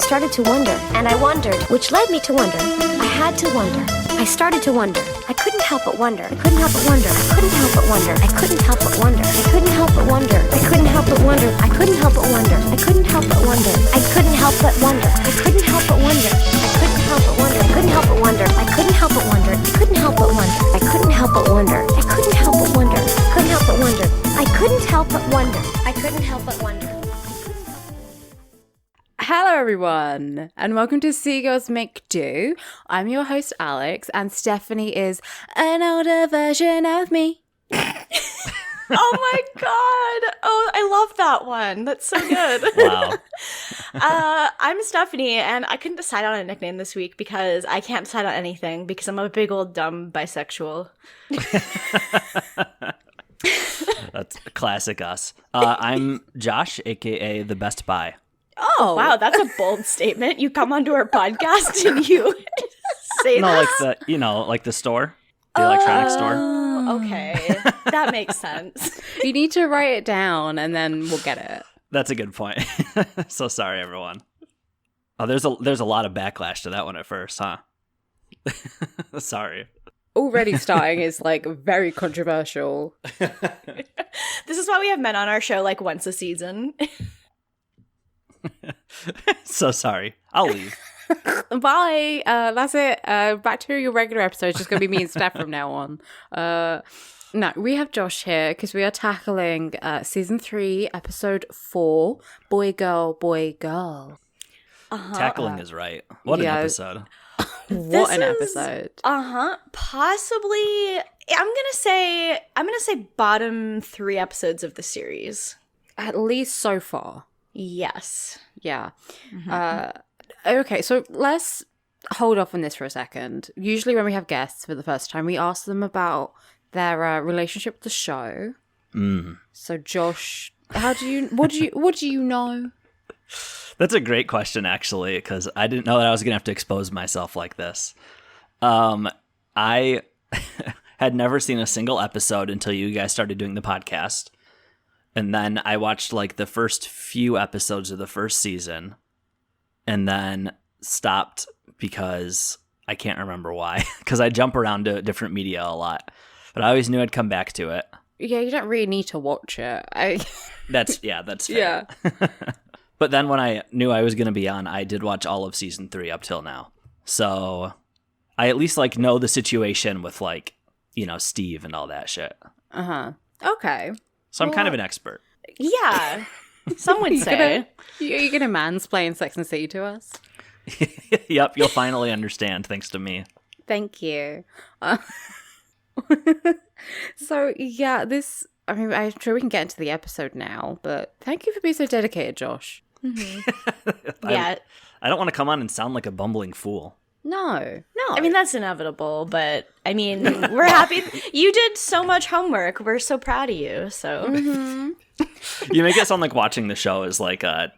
started to wonder, and I wondered, which led me to wonder. I had to wonder. I started to wonder. I couldn't help but wonder. I couldn't help but wonder. I couldn't help but wonder. I couldn't help but wonder. I couldn't help but wonder. I couldn't help but wonder. I couldn't help but wonder. I couldn't help but wonder. I couldn't help but wonder. I couldn't help but wonder. I couldn't help but wonder. I couldn't help but wonder. I couldn't help but wonder. I couldn't help but wonder. I couldn't help but wonder. I couldn't help but wonder. I couldn't help but wonder. I couldn't help but wonder. I couldn't help but wonder. Hello everyone, and welcome to Seagulls Make Do. I'm your host Alex, and Stephanie is an older version of me. Oh my god! Oh, I love that one. That's so good. Wow. I'm Stephanie, and I couldn't decide on a nickname this week because I can't decide on anything because I'm a big old dumb bisexual. That's classic us. I'm Josh, aka the Best Buy. Oh, wow, that's a bold statement. You come onto our podcast and you say that? Like the store, the electronics store. Okay, that makes sense. You need to write it down, and then we'll get it. That's a good point. So sorry, everyone. Oh, there's a lot of backlash to that one at first, huh? Sorry. Already starting is like very controversial. This is why we have men on our show like once a season. So sorry. I'll leave. Bye. That's it. Back to your regular episode. It's just going to be me and Steph from now on. No, we have Josh here because we are tackling season 3, episode 4, Boy, Girl, Boy, Girl. Tackling is right. What an episode. What an episode. Possibly, I'm gonna say bottom 3 episodes of the series. At least so far. Yes. Yeah. Okay, so let's hold off on this for a second. Usually when we have guests for the first time, we ask them about their relationship with the show. So Josh, what do you know? That's a great question, actually, because I didn't know that I was going to have to expose myself like this. I had never seen a single episode until you guys started doing the podcast. And then I watched like the first few episodes of the first season and then stopped because I can't remember why. Because I jump around to different media a lot. But I always knew I'd come back to it. Yeah, you don't really need to watch it. That's fair. Yeah. But then when I knew I was going to be on, I did watch all of season 3 up till now. So I at least like know the situation with like, Steve and all that shit. Okay. So I'm kind of an expert. Yeah. Some would say. You're going to mansplain Sex and the City to us? Yep, you'll finally understand thanks to me. Thank you. So, yeah, I'm sure we can get into the episode now, but thank you for being so dedicated, Josh. Mm-hmm. Yeah. I don't want to come on and sound like a bumbling fool. No. I mean, that's inevitable, but I mean, we're happy. You did so much homework. We're so proud of you. So You make it sound like watching the show is like a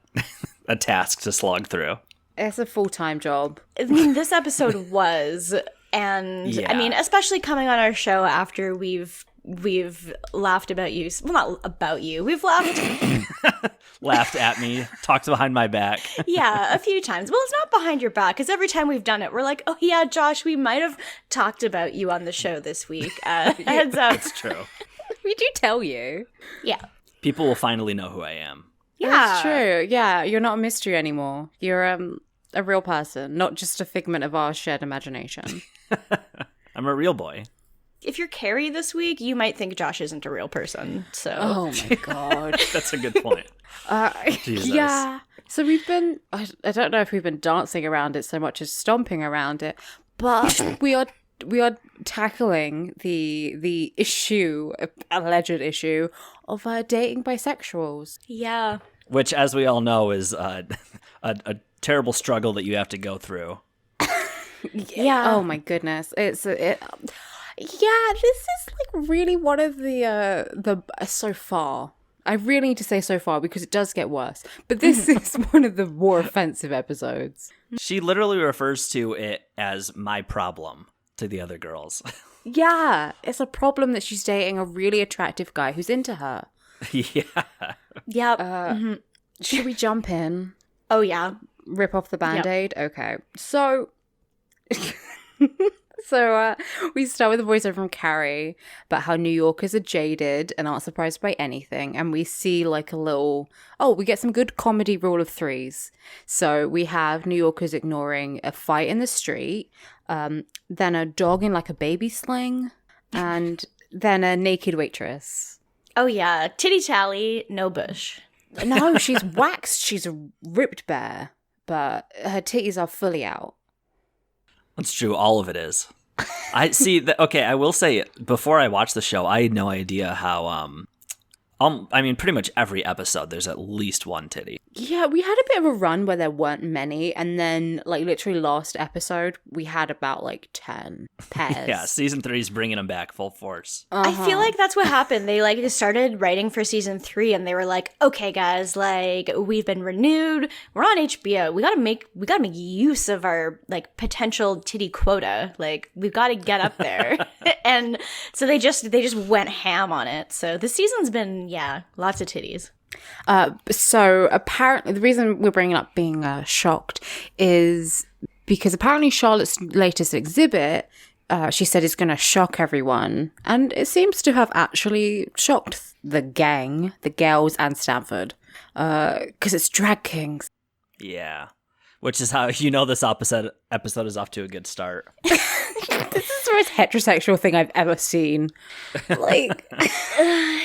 task to slog through. It's a full-time job. I mean, this episode was, and yeah. I mean, especially coming on our show after we've laughed about you. Well, not about you. We've laughed at me, talked behind my back. Yeah, a few times. Well, it's not behind your back, because every time we've done it, we're like, oh yeah, Josh, we might have talked about you on the show this week. Heads up. It's true. We do tell you. Yeah. People will finally know who I am. Yeah. That's true. Yeah, you're not a mystery anymore. You're a real person, not just a figment of our shared imagination. I'm a real boy. If you're Carrie this week, you might think Josh isn't a real person. So. Oh my god. That's a good point. Jesus. Yeah. So we've been, I don't know if we've been dancing around it so much as stomping around it, but we are tackling the issue, alleged issue, of dating bisexuals. Yeah. Which, as we all know, is a terrible struggle that you have to go through. Yeah. Oh my goodness. Yeah, this is like really one of the so far. I really need to say so far because it does get worse. But this is one of the more offensive episodes. She literally refers to it as my problem to the other girls. Yeah, it's a problem that she's dating a really attractive guy who's into her. Yeah. Yep. Should we jump in? Oh, yeah. rip off the Band-Aid? Yep. Okay. So... we start with a voiceover from Carrie about how New Yorkers are jaded and aren't surprised by anything. And we see like a little, we get some good comedy rule of threes. So we have New Yorkers ignoring a fight in the street, then a dog in like a baby sling, and then a naked waitress. Oh yeah, titty tally, no bush. No, she's waxed. She's a ripped bear, but her titties are fully out. That's true. All of it is. I see that. Okay, I will say before I watched the show, I had no idea how. I mean, pretty much every episode, there's at least one titty. Yeah, we had a bit of a run where there weren't many, and then like literally last episode, we had about like 10 pairs. Yeah, season 3 is bringing them back full force. I feel like that's what happened. They like just started writing for season 3, and they were like, "Okay, guys, like we've been renewed. We're on HBO. We gotta make use of our like potential titty quota. Like we've got to get up there." And so they just went ham on it. So this season's been lots of titties. So apparently the reason we're bringing up being shocked is because apparently Charlotte's latest exhibit, she said, is going to shock everyone, and it seems to have actually shocked the gang, the girls, and Stanford, because it's drag kings. Yeah, which is how you know this episode is off to a good start. This is the most heterosexual thing I've ever seen. Like,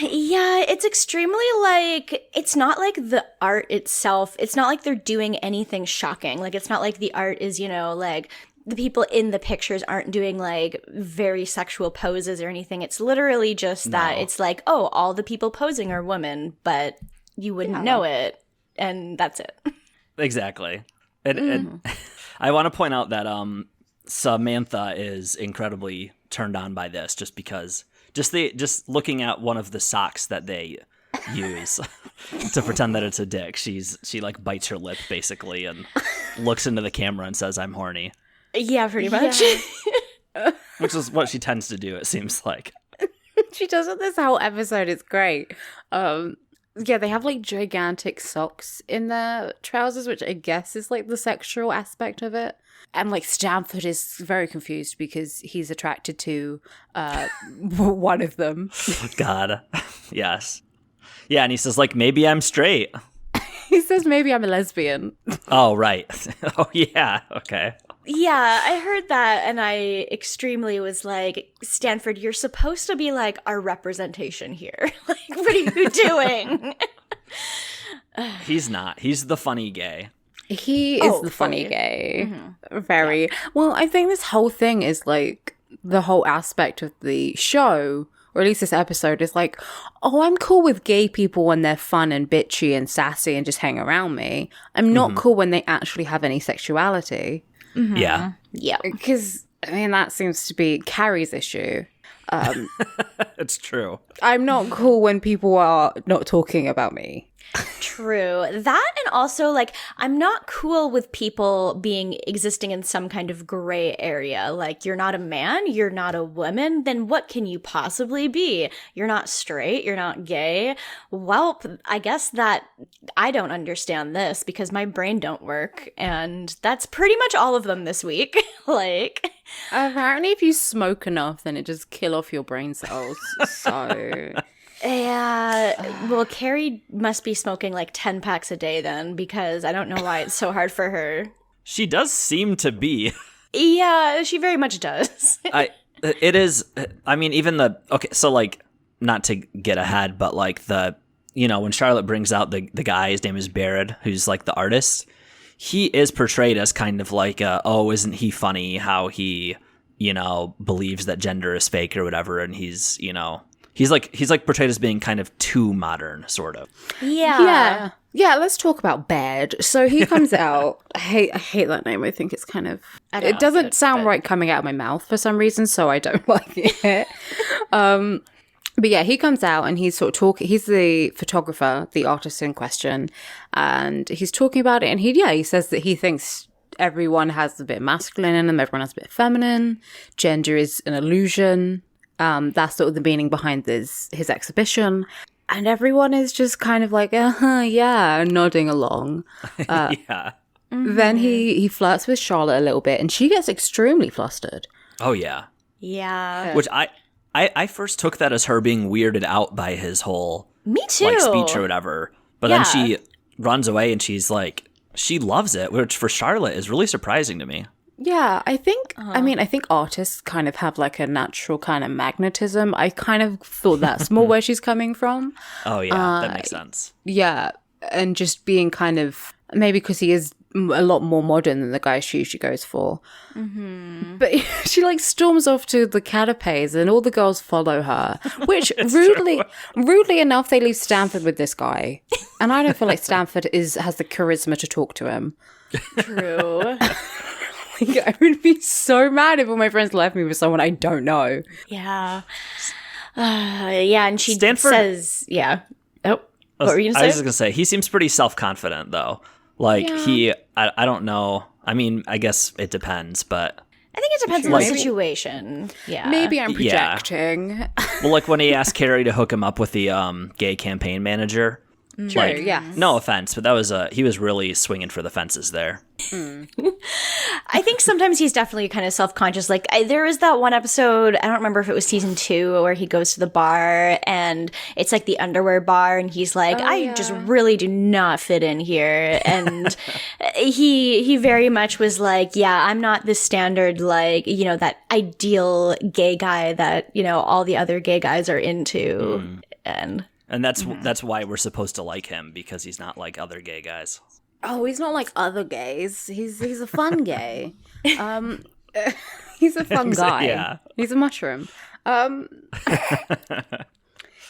yeah, it's extremely like, it's not like the art itself. It's not like they're doing anything shocking. Like, it's not like the art is, you know, like the people in the pictures aren't doing like very sexual poses or anything. It's literally just that it's like, oh, all the people posing are women, but you wouldn't know it. And that's it. Exactly. And I want to point out that, Samantha is incredibly turned on by this just because just looking at one of the socks that they use to pretend that it's a dick, she like bites her lip basically and looks into the camera and says, "I'm horny." Yeah, pretty much. Yeah. Which is what she tends to do, it seems like. She does it this whole episode. It's great. Yeah, they have like gigantic socks in their trousers, which I guess is like the sexual aspect of it. And like Stanford is very confused because he's attracted to one of them. God, yes. Yeah, and he says like, maybe I'm straight. He says maybe I'm a lesbian. Oh, right. Oh, yeah. Okay. Yeah, I heard that, and I extremely was like, Stanford, you're supposed to be like our representation here. Like, what are you doing? He's not. He's the funny gay. He is the funny gay. Mm-hmm. Very. Yeah. Well, I think this whole thing is like the whole aspect of the show, or at least this episode, is like, oh, I'm cool with gay people when they're fun and bitchy and sassy and just hang around me. I'm not cool when they actually have any sexuality. Mm-hmm. Yeah. Yeah. Because, I mean, that seems to be Carrie's issue. It's true. I'm not cool when people are not talking about me. True. That, and also like I'm not cool with people existing in some kind of gray area. Like, you're not a man, you're not a woman, then what can you possibly be? You're not straight, you're not gay. Well, I guess that I don't understand this because my brain don't work, and that's pretty much all of them this week. Like, apparently if you smoke enough then it just kill off your brain cells. So yeah, well, Carrie must be smoking like 10 packs a day then, because I don't know why it's so hard for her. She does seem to be. Yeah, she very much does. It is, I mean, even okay, so like, not to get ahead, but like when Charlotte brings out the guy, his name is Barrett, who's like the artist, he is portrayed as kind of like, isn't he funny how he, believes that gender is fake or whatever, and he's like portrayed as being kind of too modern, sort of. Yeah. Yeah, let's talk about Baird. So he comes out. I hate that name. I think it's kind of... It doesn't sound right coming out of my mouth for some reason, so I don't like it. But yeah, he comes out and he's sort of talking. He's the photographer, the artist in question, and he's talking about it. And he says that he thinks everyone has a bit masculine in them, everyone has a bit feminine. Gender is an illusion. That's sort of the meaning behind his exhibition. And everyone is just kind of like, yeah, nodding along. Yeah. Then he flirts with Charlotte a little bit, and she gets extremely flustered. Oh, yeah. Yeah. Which I first took that as her being weirded out by his whole Me too. like speech or whatever. But then she runs away and she's like, she loves it, which for Charlotte is really surprising to me. Yeah, I think, I think artists kind of have like a natural kind of magnetism. I kind of thought that's more where she's coming from. Oh, yeah, that makes sense. Yeah, and just being kind of, maybe because he is a lot more modern than the guy she usually goes for. Mm-hmm. But she like storms off to the canapes and all the girls follow her, which rudely enough, they leave Stanford with this guy. And I don't feel like Stanford has the charisma to talk to him. True. Like, I would be so mad if all my friends left me with someone I don't know. Yeah. Yeah, and she Stanford says, yeah. Oh, what were you going to say? I was just going to say, he seems pretty self-confident, though. Like, I don't know. I mean, I guess it depends, but... I think it depends on the situation. Yeah. Maybe I'm projecting. Well, like when he asked Carrie to hook him up with the gay campaign manager. True, like, yeah. No offense, but that was he was really swinging for the fences there. I think sometimes he's definitely kind of self-conscious. Like there is that one episode, I don't remember if it was season 2, where he goes to the bar and it's like the underwear bar and he's like, I just really do not fit in here. And he very much was like, yeah, I'm not the standard, like, you know, that ideal gay guy that, you know, all the other gay guys are into. And that's why we're supposed to like him, because he's not like other gay guys. Oh, he's not like other gays. He's a fun gay. He's a fun guy. Yeah. He's a mushroom.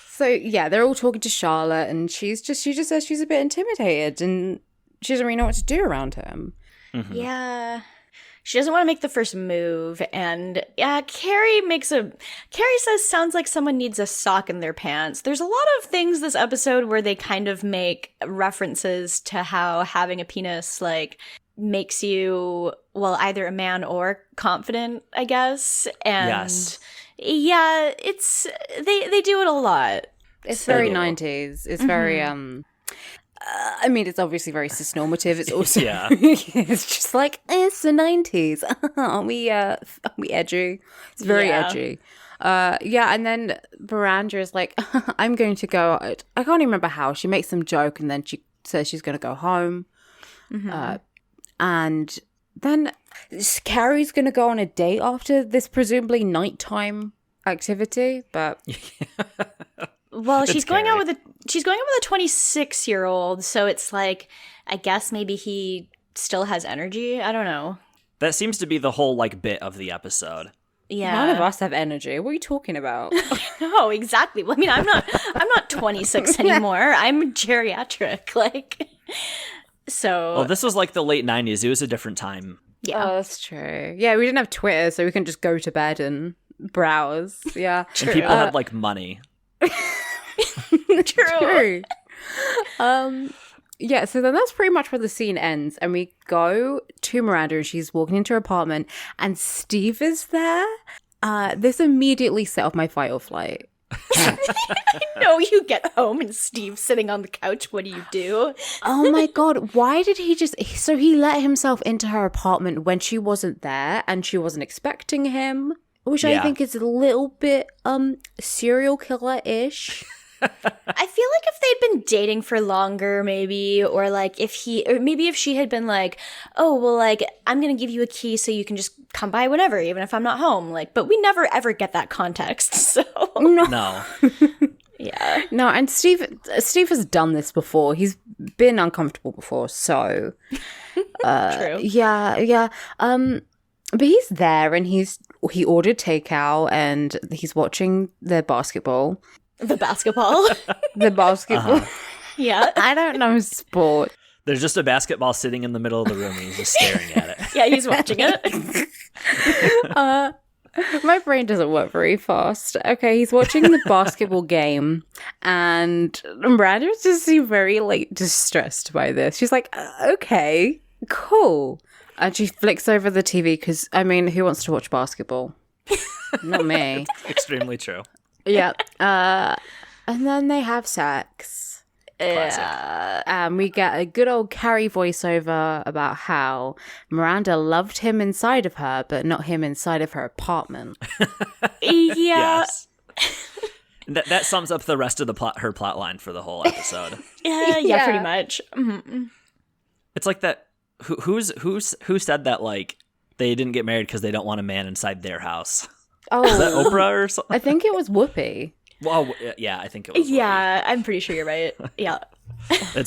So yeah, they're all talking to Charlotte, and she just says she's a bit intimidated, and she doesn't really know what to do around him. Mm-hmm. Yeah. She doesn't want to make the first move, and Carrie says sounds like someone needs a sock in their pants. There's a lot of things this episode where they kind of make references to how having a penis like makes you, well, either a man or confident, I guess. And yes. Yeah, it's they do it a lot. It's very 90s. It's very I mean, it's obviously very cisnormative. It's also it's just like it's the 90s. Aren't we edgy? It's very edgy. And then Miranda is like, I'm going to go. I can't even remember how. She makes some joke and then she says she's going to go home. And then Carrie's going to go on a date after this presumably nighttime activity, but well, she's going out with a 26-year-old, so it's like, I guess maybe he still has energy. I don't know. That seems to be the whole like bit of the episode. Yeah. None of us have energy. What are you talking about? No, exactly. Well, I mean, I'm not 26 anymore. I'm geriatric. Like, so. Well, this was like the late 90s. It was a different time. Yeah. Oh, that's true. Yeah, we didn't have Twitter, so we can just go to bed and browse. Yeah. And people had like money. True. Yeah, so then that's pretty much where the scene ends, and we go to Miranda, and she's walking into her apartment, and Steve is there. This immediately set off my fight or flight. No, you get home and Steve's sitting on the couch. What do you do? Oh my god, why did he so he let himself into her apartment when she wasn't there, and she wasn't expecting him, which I think is a little bit serial killer-ish. I feel like if they'd been dating for longer, maybe, or like if she had been like, oh, well, like, I'm going to give you a key so you can just come by whenever, even if I'm not home. Like, but we never ever get that context. So No. Yeah. No, and Steve has done this before. He's been uncomfortable before, so True. Yeah. But he's there, and he ordered takeout, and he's watching the basketball. The basketball. The basketball. Yeah. I don't know sport. There's just a basketball sitting in the middle of the room, and he's just staring at it. Yeah, he's watching it. My brain doesn't work very fast. Okay, he's watching the basketball game, and Miranda just seems very like distressed by this. She's like, okay, cool. And she flicks over the TV because, I mean, who wants to watch basketball? Not me. Extremely true. Yeah. And then they have sex. Classic. We get a good old Carrie voiceover about how Miranda loved him inside of her, but not him inside of her apartment. Yeah. Yes. That sums up the rest of her plot line for the whole episode. Yeah, pretty much. Mm-hmm. It's like that. Who said that? Like they didn't get married because they don't want a man inside their house. Oh, Is that Oprah or something? I think it was Whoopi. Well, yeah, I think it was. Yeah, I'm pretty sure you're right. Yeah.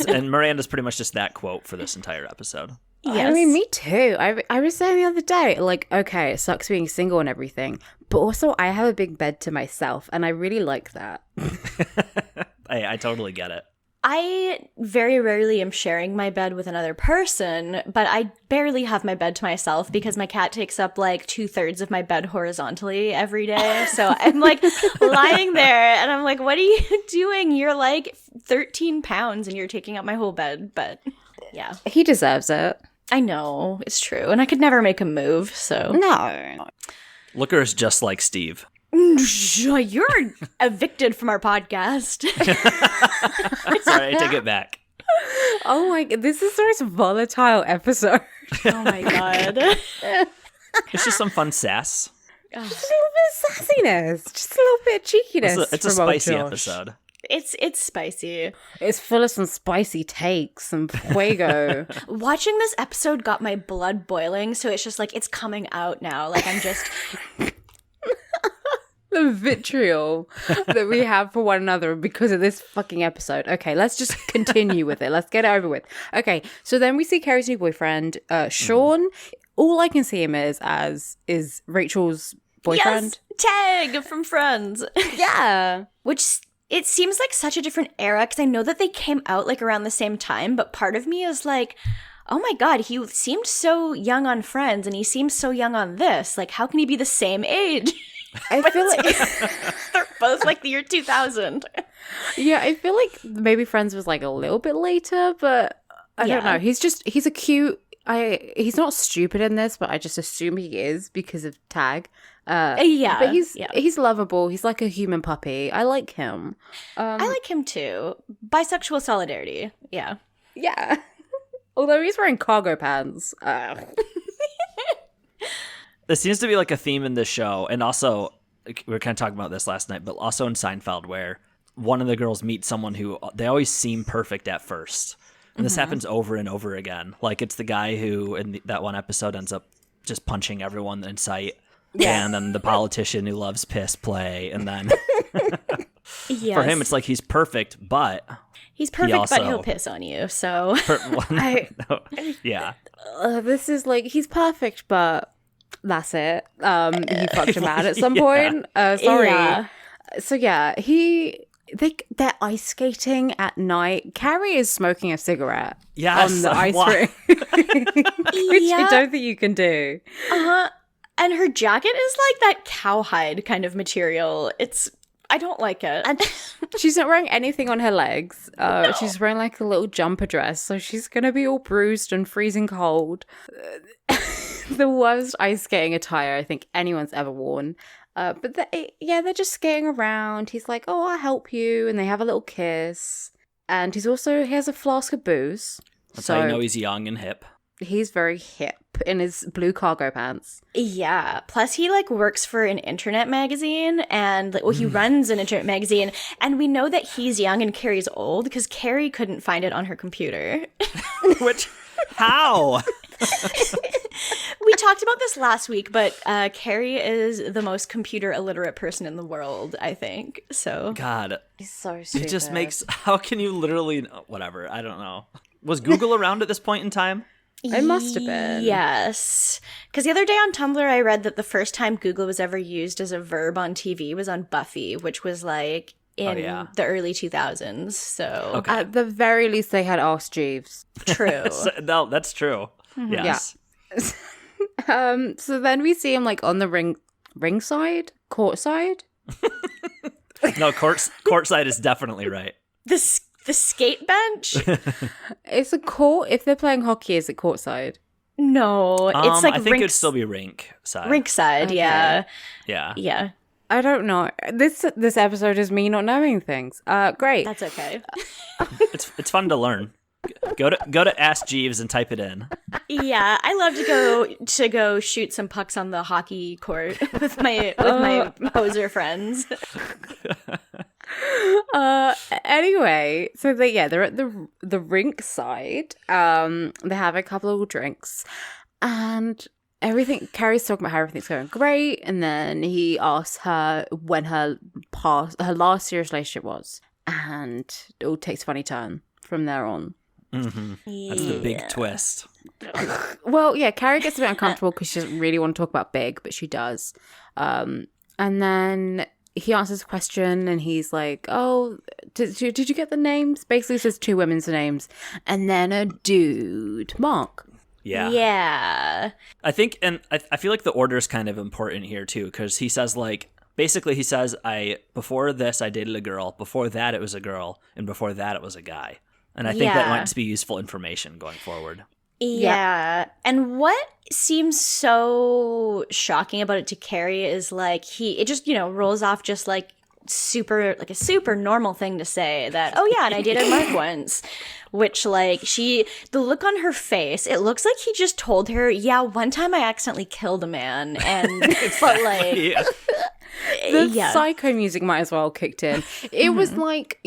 And Miranda's pretty much just that quote for this entire episode. Yes. I mean, me too. I was saying the other day, like, okay, it sucks being single and everything, but also I have a big bed to myself, and I really like that. I totally get it. I very rarely am sharing my bed with another person, but I barely have my bed to myself because my cat takes up like 2/3 of my bed horizontally every day. So I'm like lying there and I'm like, what are you doing? You're like 13 pounds and you're taking up my whole bed. But yeah, He deserves it. I know it's true. And I could never make him move. So No. Looker is just like Steve. you're evicted from our podcast. Sorry, I take it back. Oh my god, this is the most volatile episode. Oh my God. It's just some fun sass. Just a little bit of sassiness, just a little bit of cheekiness. It's a from old spicy Josh. episode. It's spicy. It's full of some spicy takes, some fuego. Watching this episode got my blood boiling, so it's just like it's coming out now. Like I'm just The vitriol that we have for one another because of this fucking episode. Okay, let's just continue with it. Let's get it over with. Okay, so then we see Carrie's new boyfriend, Sean. All I can see him as is Rachel's boyfriend. Yes, Tag from Friends. Yeah. Which it seems like such a different era because I know that they came out like around the same time, but part of me is like, oh my God, he seemed so young on Friends and he seems so young on this. Like, how can he be the same age? I feel like They're both like the year 2000. yeah, I feel like maybe Friends was like a little bit later, but I don't Yeah. know. He's a cute. He's not stupid in this, but I just assume he is because of Tag. Yeah, but he's lovable. He's like a human puppy. I like him. I like him too. Bisexual solidarity. Yeah. Yeah. Although he's wearing cargo pants. There seems to be like a theme in this show, and also we were kind of talking about this last night, but also in Seinfeld, where one of the girls meets someone who they always seem perfect at first, and this happens over and over again. Like it's the guy who in that one episode ends up just punching everyone in sight, and then the politician who loves piss play, and then Yes. for him it's like he's perfect, but He's perfect, also- but he'll piss on you. So yeah. This is like he's perfect, but that's it. He fucked a man at some point. Sorry. Yeah. So yeah, they're ice skating at night. Carrie is smoking a cigarette Yes, on the ice why? rink, which Yeah. I don't think you can do. And her jacket is like that cowhide kind of material. I don't like it. She's not wearing anything on her legs. She's wearing like a little jumper dress, so she's gonna be all bruised and freezing cold. The worst ice skating attire I think anyone's ever worn. But they're just skating around. He's like, "Oh, I'll help you," and they have a little kiss. And he has a flask of booze. That's how you know he's young and hip. He's very hip in his blue cargo pants. Yeah. Plus, he like works for an internet magazine, and he runs an internet magazine. And we know that he's young and Carrie's old because Carrie couldn't find it on her computer. Which how? We talked about this last week, but Carrie is the most computer illiterate person in the world, I think. So God, He's so stupid. it just makes. How can you literally? Whatever. I don't know. Was Google around at this point in time? It must have been. Yes. Because the other day on Tumblr, I read that the first time Google was ever used as a verb on TV was on Buffy, which was like in the early 2000s. So Okay. At the very least, they had Ask Jeeves. true. No, that's true. Yes. So then we see him like on the ringside, courtside. No, courtside is definitely right. The skate bench? It's a court. If they're playing hockey, is it courtside? No, it's like I think it'd still be rink side. rink side. Okay. Yeah. Yeah. Yeah. I don't know. This episode is me not knowing things. Great. That's okay. It's fun to learn. Go to Ask Jeeves and type it in. Yeah, I love to go shoot some pucks on the hockey court with my poser friends. Anyway, so they're at the rink side. They have a couple of drinks, and everything. Carrie's talking about how everything's going great, and then he asks her when her last serious relationship was, and it all takes a funny turn from there on. Mm-hmm. That's the big twist. Well, yeah, Carrie gets a bit uncomfortable because she doesn't really want to talk about big, but she does. And then he answers a question, and he's like, "Oh, did you get the names?" Basically, says 2 women's names, and then a dude, Mark. Yeah. I think, and I feel like the order is kind of important here too, because he says before this I dated a girl, before that it was a girl, and before that it was a guy. And I think that might just be useful information going forward. Yeah. And what seems so shocking about it to Carrie is like it just, rolls off just like a super normal thing to say that, oh yeah, and I dated Mark once. Which like the look on her face, it looks like he just told her, yeah, one time I accidentally killed a man. And but like the psycho music might as well kicked in. It was like,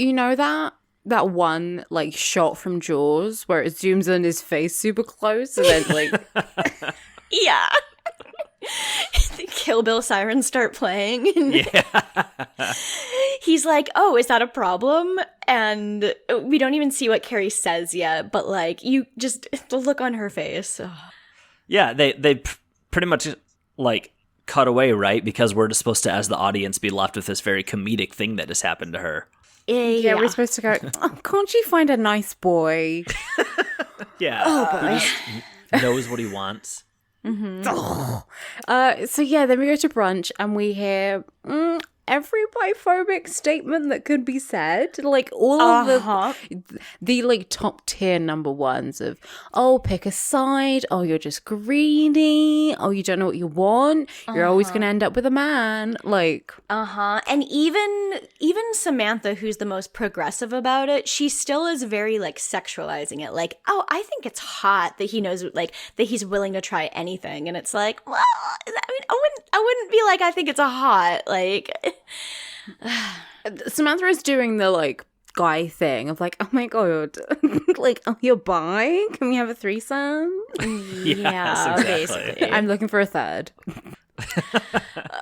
that one like shot from Jaws where it zooms in his face super close and then like yeah. The Kill Bill sirens start playing. Yeah. He's like, oh, is that a problem? And we don't even see what Carrie says yet, but like you just the look on her face. Oh. Yeah, they pretty much like cut away, right? Because we're just supposed to, as the audience, be left with this very comedic thing that has happened to her. Yeah, we're supposed to go, oh, can't you find a nice boy? Yeah. Oh, boy. He knows what he wants. Mm-hmm. So yeah, then we go to brunch and we hear every biphobic statement that could be said, like all of the like top tier number ones of, oh, pick a side, oh, you're just greedy, oh, you don't know what you want, you're always gonna end up with a man, like and even Samantha, who's the most progressive about it, she still is very like sexualizing it, like, oh, I think it's hot that he knows, like, that he's willing to try anything. And it's like, well, I mean, I wouldn't be like, I think it's a hot, like Samantha is doing the like guy thing of like, oh my god, like, oh, you're bi? Can we have a threesome? Yeah, exactly. basically. I'm looking for a third.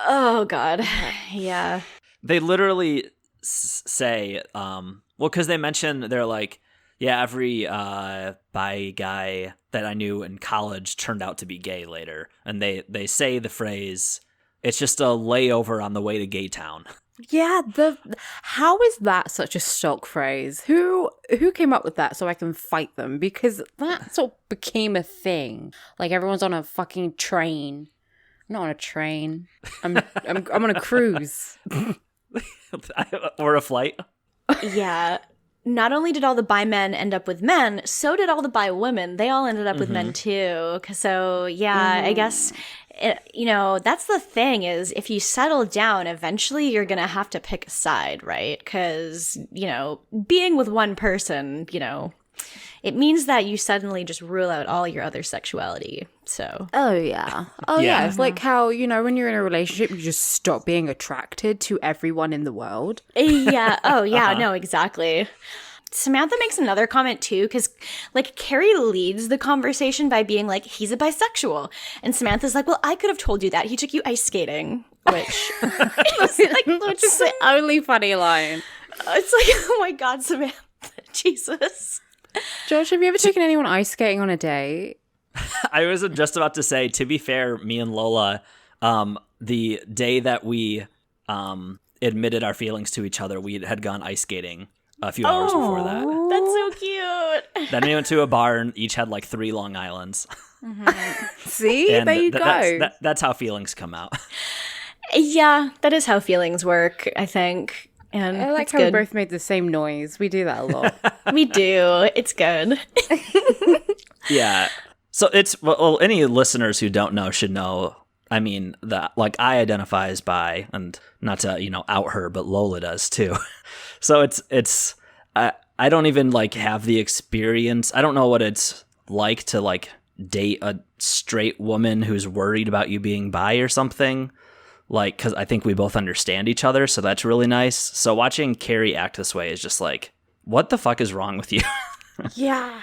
Oh god, yeah. They literally say, well, because they mention, they're like, yeah, every bi guy that I knew in college turned out to be gay later, and they say the phrase, it's just a layover on the way to gay town. Yeah, how is that such a stock phrase? Who came up with that so I can fight them? Because that sort of became a thing. Like everyone's on a fucking train. I'm not on a train. I'm on a cruise. Or a flight. Yeah. Not only did all the bi men end up with men, so did all the bi women. They all ended up with men too. So yeah, I guess, that's the thing is if you settle down, eventually you're going to have to pick a side, right? Because, being with one person, it means that you suddenly just rule out all your other sexuality. So. Oh, yeah. Oh, yeah. It's like how, when you're in a relationship, you just stop being attracted to everyone in the world. Yeah. Oh, yeah. No, exactly. Samantha makes another comment too, because like Carrie leads the conversation by being like, he's a bisexual. And Samantha's like, well, I could have told you that. He took you ice skating, which is the only funny line. It's like, oh my God, Samantha. Jesus. Josh, have you ever taken anyone ice skating on a date? I was just about to say, to be fair, me and Lola, the day that we admitted our feelings to each other, we had gone ice skating a few hours before that. That's so cute. Then we went to a bar and each had like 3 Long Islands. See? And there you go. That's how feelings come out. Yeah, that is how feelings work, I think. And I like how we both made the same noise. We do that a lot. We do. It's good. Yeah. So it's, well, any listeners who don't know should know I mean, I identify as bi, and not to, out her, but Lola does too. So it's I don't even like have the experience. I don't know what it's like to like date a straight woman who's worried about you being bi or something. Like, because I think we both understand each other, so that's really nice. So watching Carrie act this way is just like, what the fuck is wrong with you? Yeah.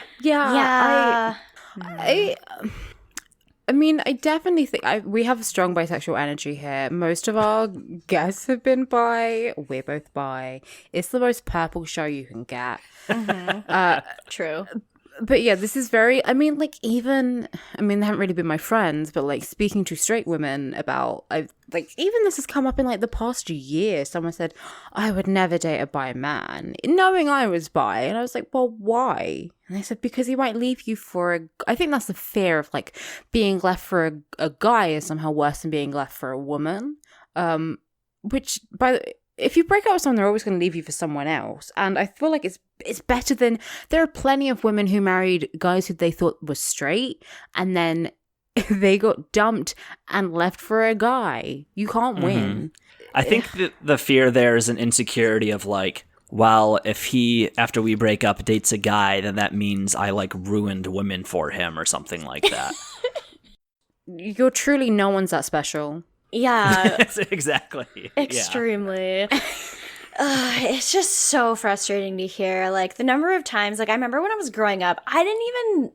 I mean, I definitely think we have a strong bisexual energy here. Most of our guests have been bi. We're both bi. It's the most purple show you can get. True. But yeah, this is very, they haven't really been my friends, but like speaking to straight women about, even this has come up in like the past year. Someone said, I would never date a bi man, knowing I was bi. And I was like, well, why? And they said, because he might leave you for I think that's the fear of like being left for a guy is somehow worse than being left for a woman. Which if you break up with someone, they're always going to leave you for someone else. And I feel like it's better than, there are plenty of women who married guys who they thought were straight, and then they got dumped and left for a guy. You can't win. I think the fear there is an insecurity of like, well, if he, after we break up, dates a guy, then that means I like ruined women for him or something like that. You're truly no one's that special. Yeah. Exactly. Extremely. It's just so frustrating to hear. Like, the number of times, like, I remember when I was growing up, I didn't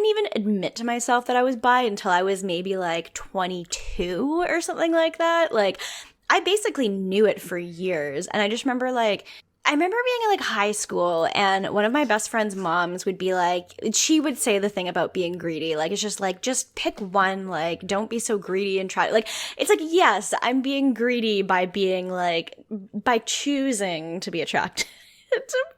even admit to myself that I was bi until I was maybe like 22 or something like that. Like, I basically knew it for years. And I just remember I remember being in like high school, and one of my best friend's moms would be like, she would say the thing about being greedy. Like, it's just like, just pick one, like, don't be so greedy and try. Like, it's like, yes, I'm being greedy by being like, by choosing to be attracted.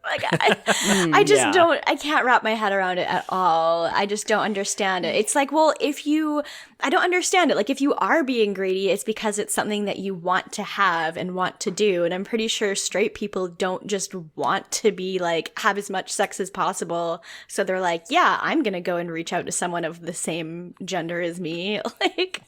Like, I just don't, I can't wrap my head around it at all. I just don't understand it. It's like, well, I don't understand it. Like, if you are being greedy, it's because it's something that you want to have and want to do. And I'm pretty sure straight people don't just want to be like, have as much sex as possible. So they're like, yeah, I'm going to go and reach out to someone of the same gender as me. Like,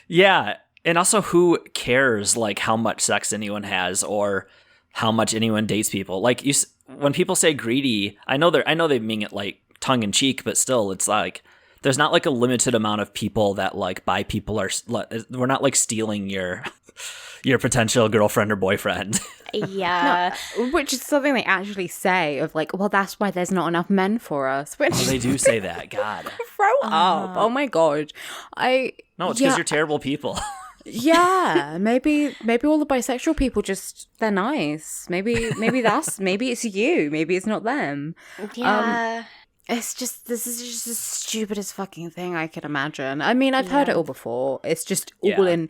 yeah. And also, who cares like how much sex anyone has or how much anyone dates people? Like, when people say greedy, I know they mean it like tongue in cheek, but still, it's like there's not like a limited amount of people that like bi people are. We're not like stealing your potential girlfriend or boyfriend. Yeah. No, which is something they actually say of like, well, that's why there's not enough men for us. Which they do say that. God, grow up. Oh my God. No, it's because you're terrible people. Yeah, maybe all the bisexual people they're nice. Maybe it's you. Maybe it's not them. Yeah. This is just the stupidest fucking thing I could imagine. I mean, I've heard it all before. It's just all in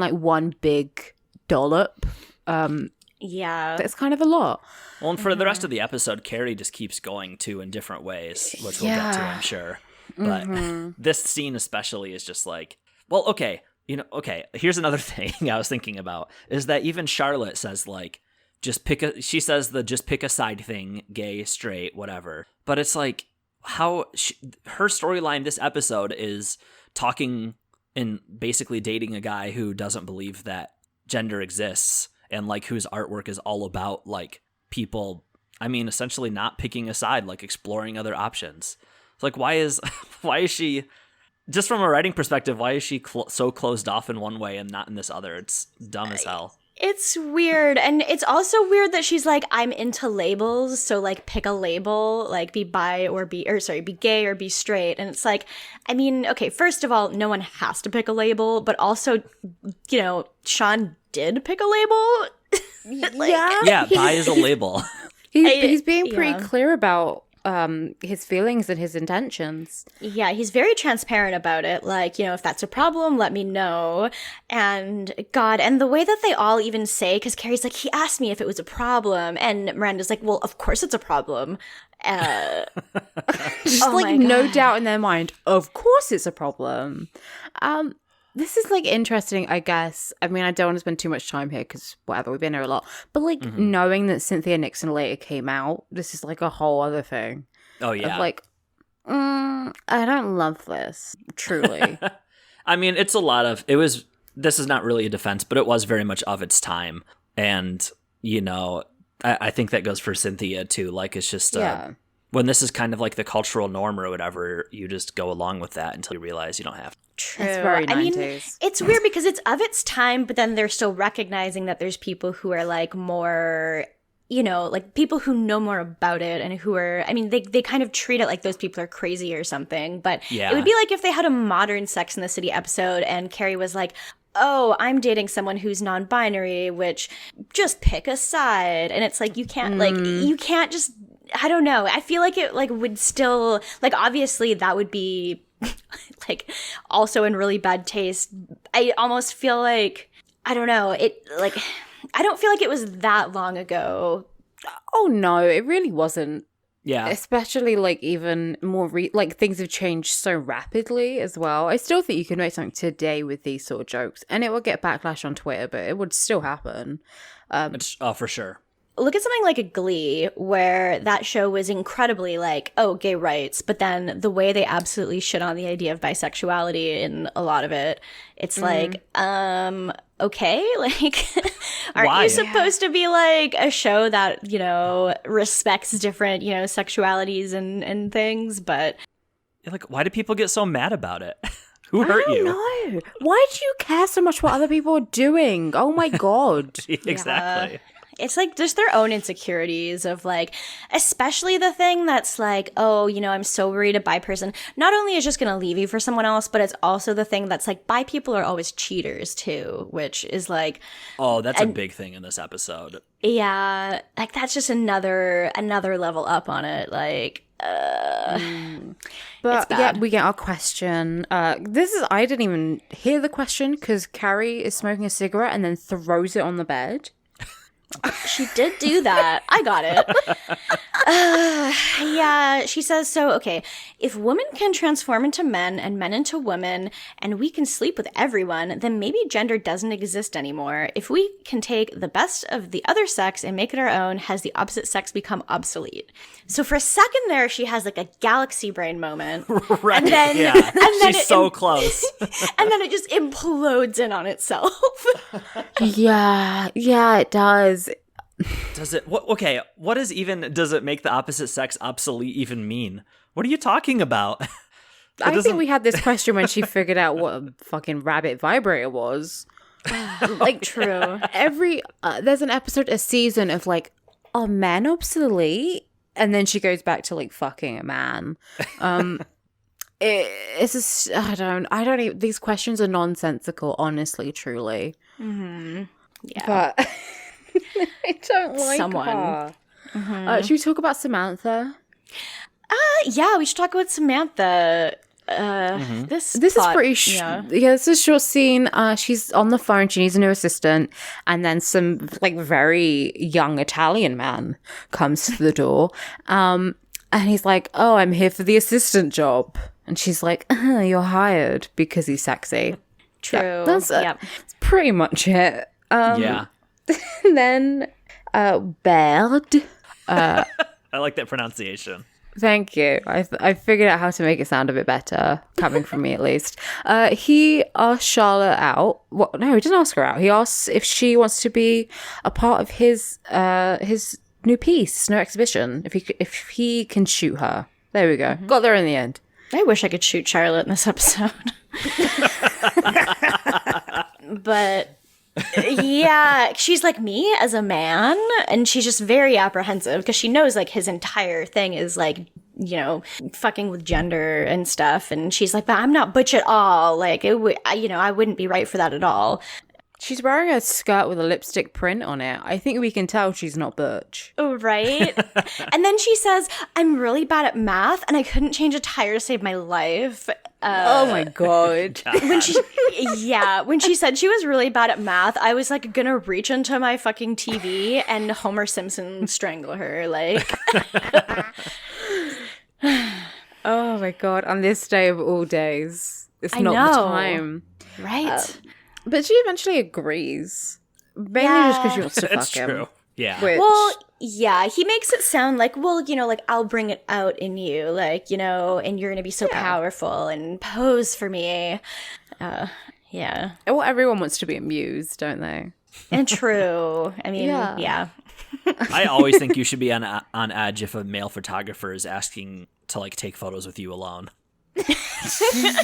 like one big dollop. Yeah. It's kind of a lot. Well, and for the rest of the episode, Carrie just keeps going to in different ways, which we'll get to, I'm sure. But this scene especially is just like, well, okay. Here's another thing I was thinking about is that even Charlotte says like, just pick a side thing, gay, straight, whatever. But it's like her storyline this episode is talking and basically dating a guy who doesn't believe that gender exists and like whose artwork is all about like people, essentially not picking a side, like exploring other options. It's like, why is she... Just from a writing perspective, why is she so closed off in one way and not in this other? It's dumb as hell. It's weird. And it's also weird that she's like, I'm into labels. So like pick a label, like be bi or be gay or be straight. And it's like, okay, first of all, no one has to pick a label. But also, Sean did pick a label. Yeah, bi is a label. He's being pretty clear about his feelings and his intentions. Yeah, he's very transparent about it. Like, if that's a problem, let me know. And God, and the way that they all even say, because Carrie's like, he asked me if it was a problem. And Miranda's like, well, of course it's a problem. Just no doubt in their mind, of course it's a problem. This is like interesting, I guess. I don't want to spend too much time here because whatever, we've been here a lot. But like knowing that Cynthia Nixon later came out, this is like a whole other thing. Oh yeah. Of like, I don't love this, truly. I mean, it's a lot of, this is not really a defense, but it was very much of its time. And, you know, I think that goes for Cynthia too. Like, it's just, when this is kind of like the cultural norm or whatever, you just go along with that until you realize you don't have to. True. It's very 90s. I mean, it's weird because it's of its time, but then they're still recognizing that there's people who are like more, you know, like people who know more about it and who are, I mean, they kind of treat it like those people are crazy or something. But it would be like if they had a modern Sex and the City episode and Carrie was like, oh, I'm dating someone who's non-binary, which just pick a side. And it's like, you can't just, I don't know. I feel like it like would still, like, obviously that would be like also in really bad taste. I almost feel like, I don't know, it like, I don't feel like it was that long ago. Oh no, it really wasn't. Yeah. Especially like even more like things have changed so rapidly as well. I still think you could make something today with these sort of jokes and it will get backlash on Twitter, but it would still happen. For sure. Look at something like a Glee, where that show was incredibly like, oh, gay rights, but then the way they absolutely shit on the idea of bisexuality in a lot of it, it's like, okay, like, aren't you supposed to be like a show that, you know, respects different, you know, sexualities and things, but... Like, why do people get so mad about it? Who hurt you? No. Why do you care so much what other people are doing? Oh my God. Exactly. It's like just their own insecurities of like, especially the thing that's like, oh, you know, I'm so worried a bi person not only is just going to leave you for someone else, but it's also the thing that's like bi people are always cheaters too, which is like, oh, that's a big thing in this episode. Yeah, like that's just another level up on it. Like, But yeah, we get our question. I didn't even hear the question because Carrie is smoking a cigarette and then throws it on the bed. She did do that. I got it. Yeah, she says, so, okay, if women can transform into men and men into women, and we can sleep with everyone, then maybe gender doesn't exist anymore. If we can take the best of the other sex and make it our own, has the opposite sex become obsolete? So for a second there, she has like a galaxy brain moment. Right, and then, yeah. And then she's so close. And then it just implodes in on itself. Yeah, it does. Does it? What does it make the opposite sex obsolete even mean? What are you talking about? I think we had this question when she figured out what a fucking rabbit vibrator was. Like, true. There's an episode a season of like, are men obsolete? And then she goes back to like fucking a man. It's just, I don't even, these questions are nonsensical, honestly, truly. Mm-hmm. Yeah. But I don't like someone. her. Mm-hmm. Should we talk about Samantha? Yeah, we should talk about Samantha. This is pretty this is a short scene. She's on the phone, she needs a new assistant, and then some like very young Italian man comes to the door, and he's like, oh, I'm here for the assistant job, and she's like, you're hired because he's sexy. True. Yeah, that's pretty much it. Yeah. And then Baird, I like that pronunciation. thank you. I figured out how to make it sound a bit better, coming from me at least. He asked Charlotte out. No, he didn't ask her out. He asked if she wants to be a part of his new piece, new exhibition. If he can shoot her. There we go. Mm-hmm. Got there in the end. I wish I could shoot Charlotte in this episode. But yeah, she's like, me as a man, and she's just very apprehensive because she knows like his entire thing is like, you know, fucking with gender and stuff, and she's like, but I'm not butch at all, like I wouldn't be right for that at all. She's wearing a skirt with a lipstick print on it. I think we can tell she's not butch. Oh, right? And then she says, I'm really bad at math and I couldn't change a tire to save my life. Oh my God. When she said she was really bad at math, I was like gonna reach into my fucking TV and Homer Simpson strangle her, like. Oh my God, on this day of all days. It's not the time. Right. But she eventually agrees. Mainly just because she wants to fuck him. True. Yeah. Which, Well, yeah, he makes it sound like, well, like I'll bring it out in you, like, and you're going to be so powerful and pose for me. Yeah. well, everyone wants to be amused, don't they? And true. I mean, Yeah. yeah. I always think you should be on edge if a male photographer is asking to like take photos with you alone.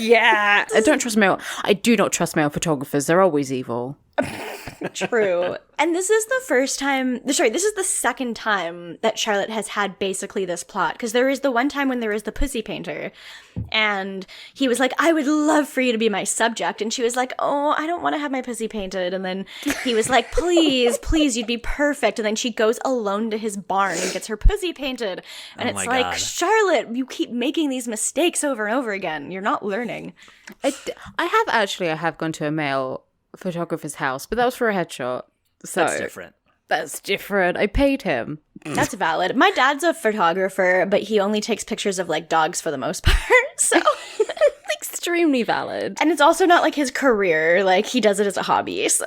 Yeah. I do not trust male photographers. They're always evil. True. And this is the second time that Charlotte has had basically this plot. Because there is the one time when there is the pussy painter. And he was like, I would love for you to be my subject. And she was like, oh, I don't want to have my pussy painted. And then he was like, please, you'd be perfect. And then she goes alone to his barn and gets her pussy painted. And Oh it's my like, God. Charlotte, you keep making these mistakes over and over again. You're not learning. I have gone to a male photographer's house, but that was for a headshot. So That's different. That's different. I paid him. That's valid. My dad's a photographer, but he only takes pictures of like dogs for the most part. So Extremely valid. and it's also not like his career. Like he does it as a hobby. So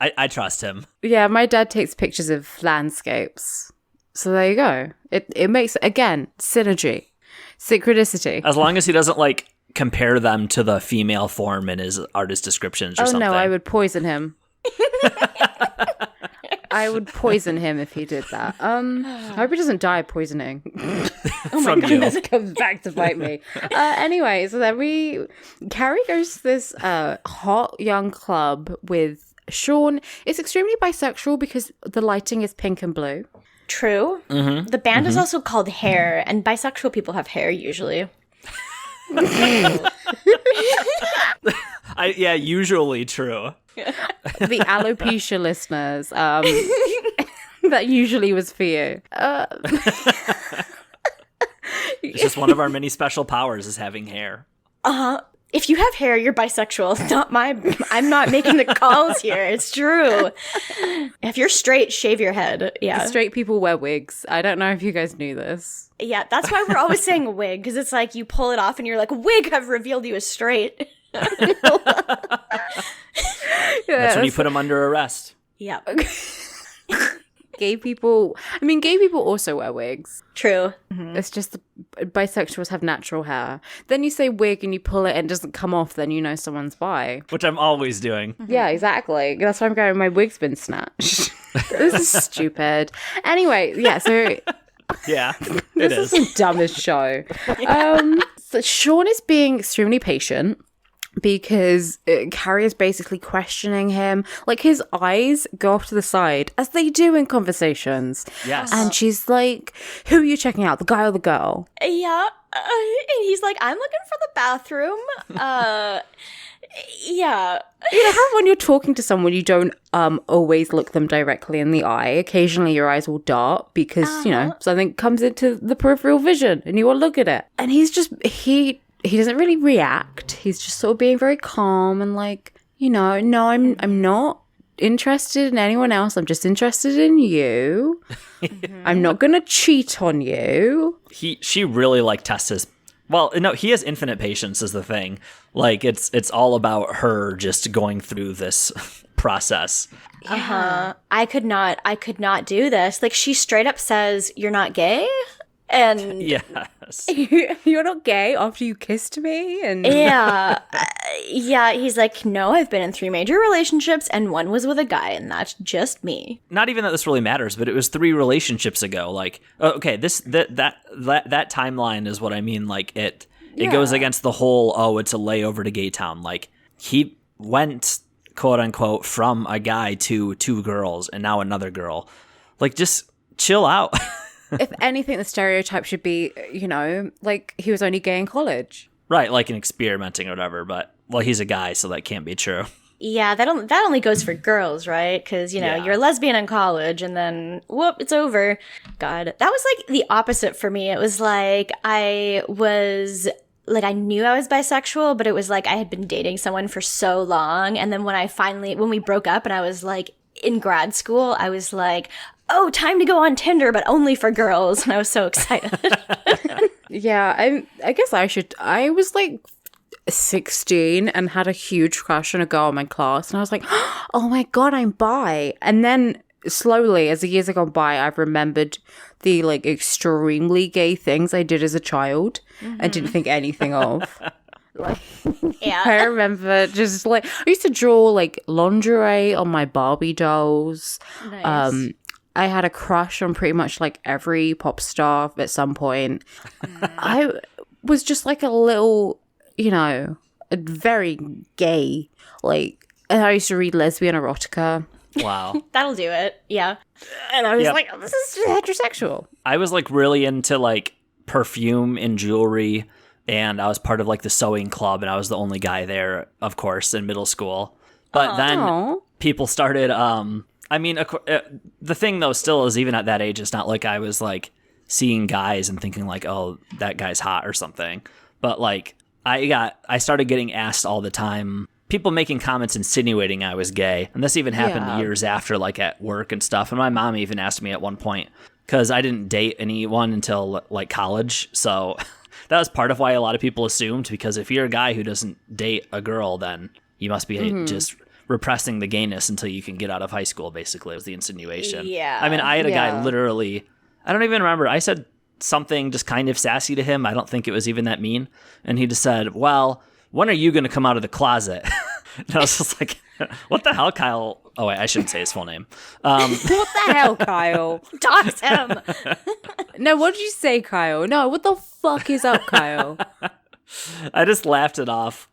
I trust him. Yeah, my dad takes pictures of landscapes. So there you go. It makes, again, synergy. Synchronicity. As long as he doesn't like compare them to the female form in his artist descriptions or Oh something. no, I would poison him. I would poison him if he did that. I hope he doesn't die of poisoning. from you. This comes back to bite me. Anyway, so then Carrie goes to this hot young club with Sean. It's extremely bisexual because the lighting is pink and blue. true. Mm-hmm. The band is also called Hair, and bisexual people have hair usually. Usually true. The alopecia listeners, that usually was for you. It's just one of our many special powers is having hair. If you have hair, you're bisexual. I'm not making the calls here. It's true. If you're straight, shave your head. Yeah. Straight people wear wigs. I don't know if you guys knew this. Yeah, that's why we're always saying wig, because it's like you pull it off and you're like, wig, I've revealed you as straight. That's when you put him under arrest. Yeah. Gay people also wear wigs. True. It's just bisexuals have natural hair. Then you say wig and you pull it and it doesn't come off, then you know someone's bi. Which I'm always doing. Yeah, exactly. That's why I'm going, my wig's been snatched. This is stupid. Anyway, yeah, so Yeah, it this is. is the dumbest show. So Sean is being extremely patient because Carrie is basically questioning him. Like, his eyes go off to the side, as they do in conversations. Yes. And she's like, who are you checking out, the guy or the girl? Yeah. And he's like, I'm looking for the bathroom. Yeah. You know how when you're talking to someone, you don't always look them directly in the eye. Occasionally your eyes will dart because, something comes into the peripheral vision and you will look at it. And he's just, he doesn't really react. He's just sort of being very calm and like, no, I'm not interested in anyone else. I'm just interested in you. I'm not going to cheat on you. She really like tests his. Well, no, he has infinite patience is the thing. Like it's all about her just going through this process. I could not do this. Like, she straight up says, you're not gay? And Yes. You're not gay after you kissed me? And yeah. Yeah, he's like, no, I've been in 3 major relationships and one was with a guy and that's just me. Not even that this really matters, but it was 3 relationships ago. Like, okay, that timeline is what I mean. Like it goes against the whole, it's a layover to Gay Town. Like, he went, quote unquote, from a guy to 2 girls and now another girl. Like, just chill out. if anything, the stereotype should be, like he was only gay in college. Right, like in experimenting or whatever, but, well, he's a guy, so that can't be true. Yeah, that only goes for girls, right? Because, you're a lesbian in college and then, whoop, it's over. God, that was like the opposite for me. It was like I knew I was bisexual, but it was like I had been dating someone for so long. And then when we broke up and I was like in grad school, I was like, oh, time to go on Tinder, but only for girls. And I was so excited. Yeah, I guess I was like 16 and had a huge crush on a girl in my class. And I was like, oh my God, I'm bi. And then slowly, as the years have gone by, I've remembered the like extremely gay things I did as a child and didn't think anything of. Like, Yeah. I remember just like I used to draw like lingerie on my Barbie dolls. Nice. I had a crush on pretty much like every pop star at some point. I was just like a little, a very gay, like, and I used to read lesbian erotica. Wow. That'll do it. Yeah. And I was Yep. like, oh, this is heterosexual. I was like really into like perfume and jewelry, and I was part of like the sewing club, and I was the only guy there, of course, in middle school. But then Aw. people started the thing though still is, even at that age, it's not like I was like seeing guys and thinking like, oh, that guy's hot or something. But like I started getting asked all the time, people making comments insinuating I was gay. And this even happened years after, like at work and stuff. And my mom even asked me at one point, because I didn't date anyone until like college. So that was part of why a lot of people assumed, because if you're a guy who doesn't date a girl, then you must be just repressing the gayness until you can get out of high school, basically, was the insinuation. Yeah. I mean, I had a guy literally, I don't even remember, I said something just kind of sassy to him. I don't think it was even that mean. And he just said, well, when are you going to come out of the closet? And I was just like, what the hell, Kyle? Oh, wait, I shouldn't say his full name. What the hell, Kyle? Dox him. No, what did you say, Kyle? No, what the fuck is up, Kyle? I just laughed it off.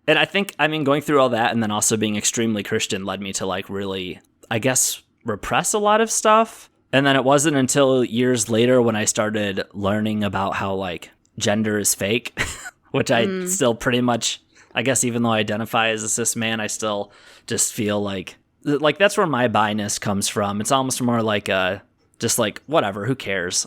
And I think, I mean, going through all that and then also being extremely Christian led me to like really, I guess, repress a lot of stuff. And then it wasn't until years later when I started learning about how like gender is fake, which I still pretty much, I guess, even though I identify as a cis man, I still just feel like that's where my bi-ness comes from. It's almost more like just like, whatever, who cares?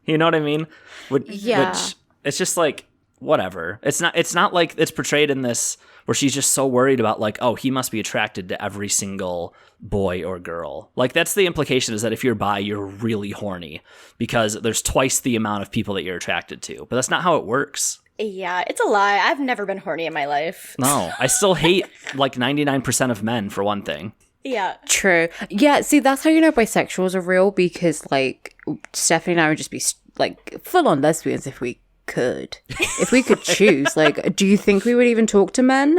You know what I mean? Which it's just like, whatever. It's not like it's portrayed in this where she's just so worried about like, oh, he must be attracted to every single boy or girl. Like, that's the implication, is that if you're bi, you're really horny because there's twice the amount of people that you're attracted to. But that's not how it works. Yeah, it's a lie. I've never been horny in my life. No, I still hate like 99% of men, for one thing. Yeah. True. Yeah, see, that's how you know bisexuals are real, because like Stephanie and I would just be like full-on lesbians if we could. If we could choose. Like, do you think we would even talk to men?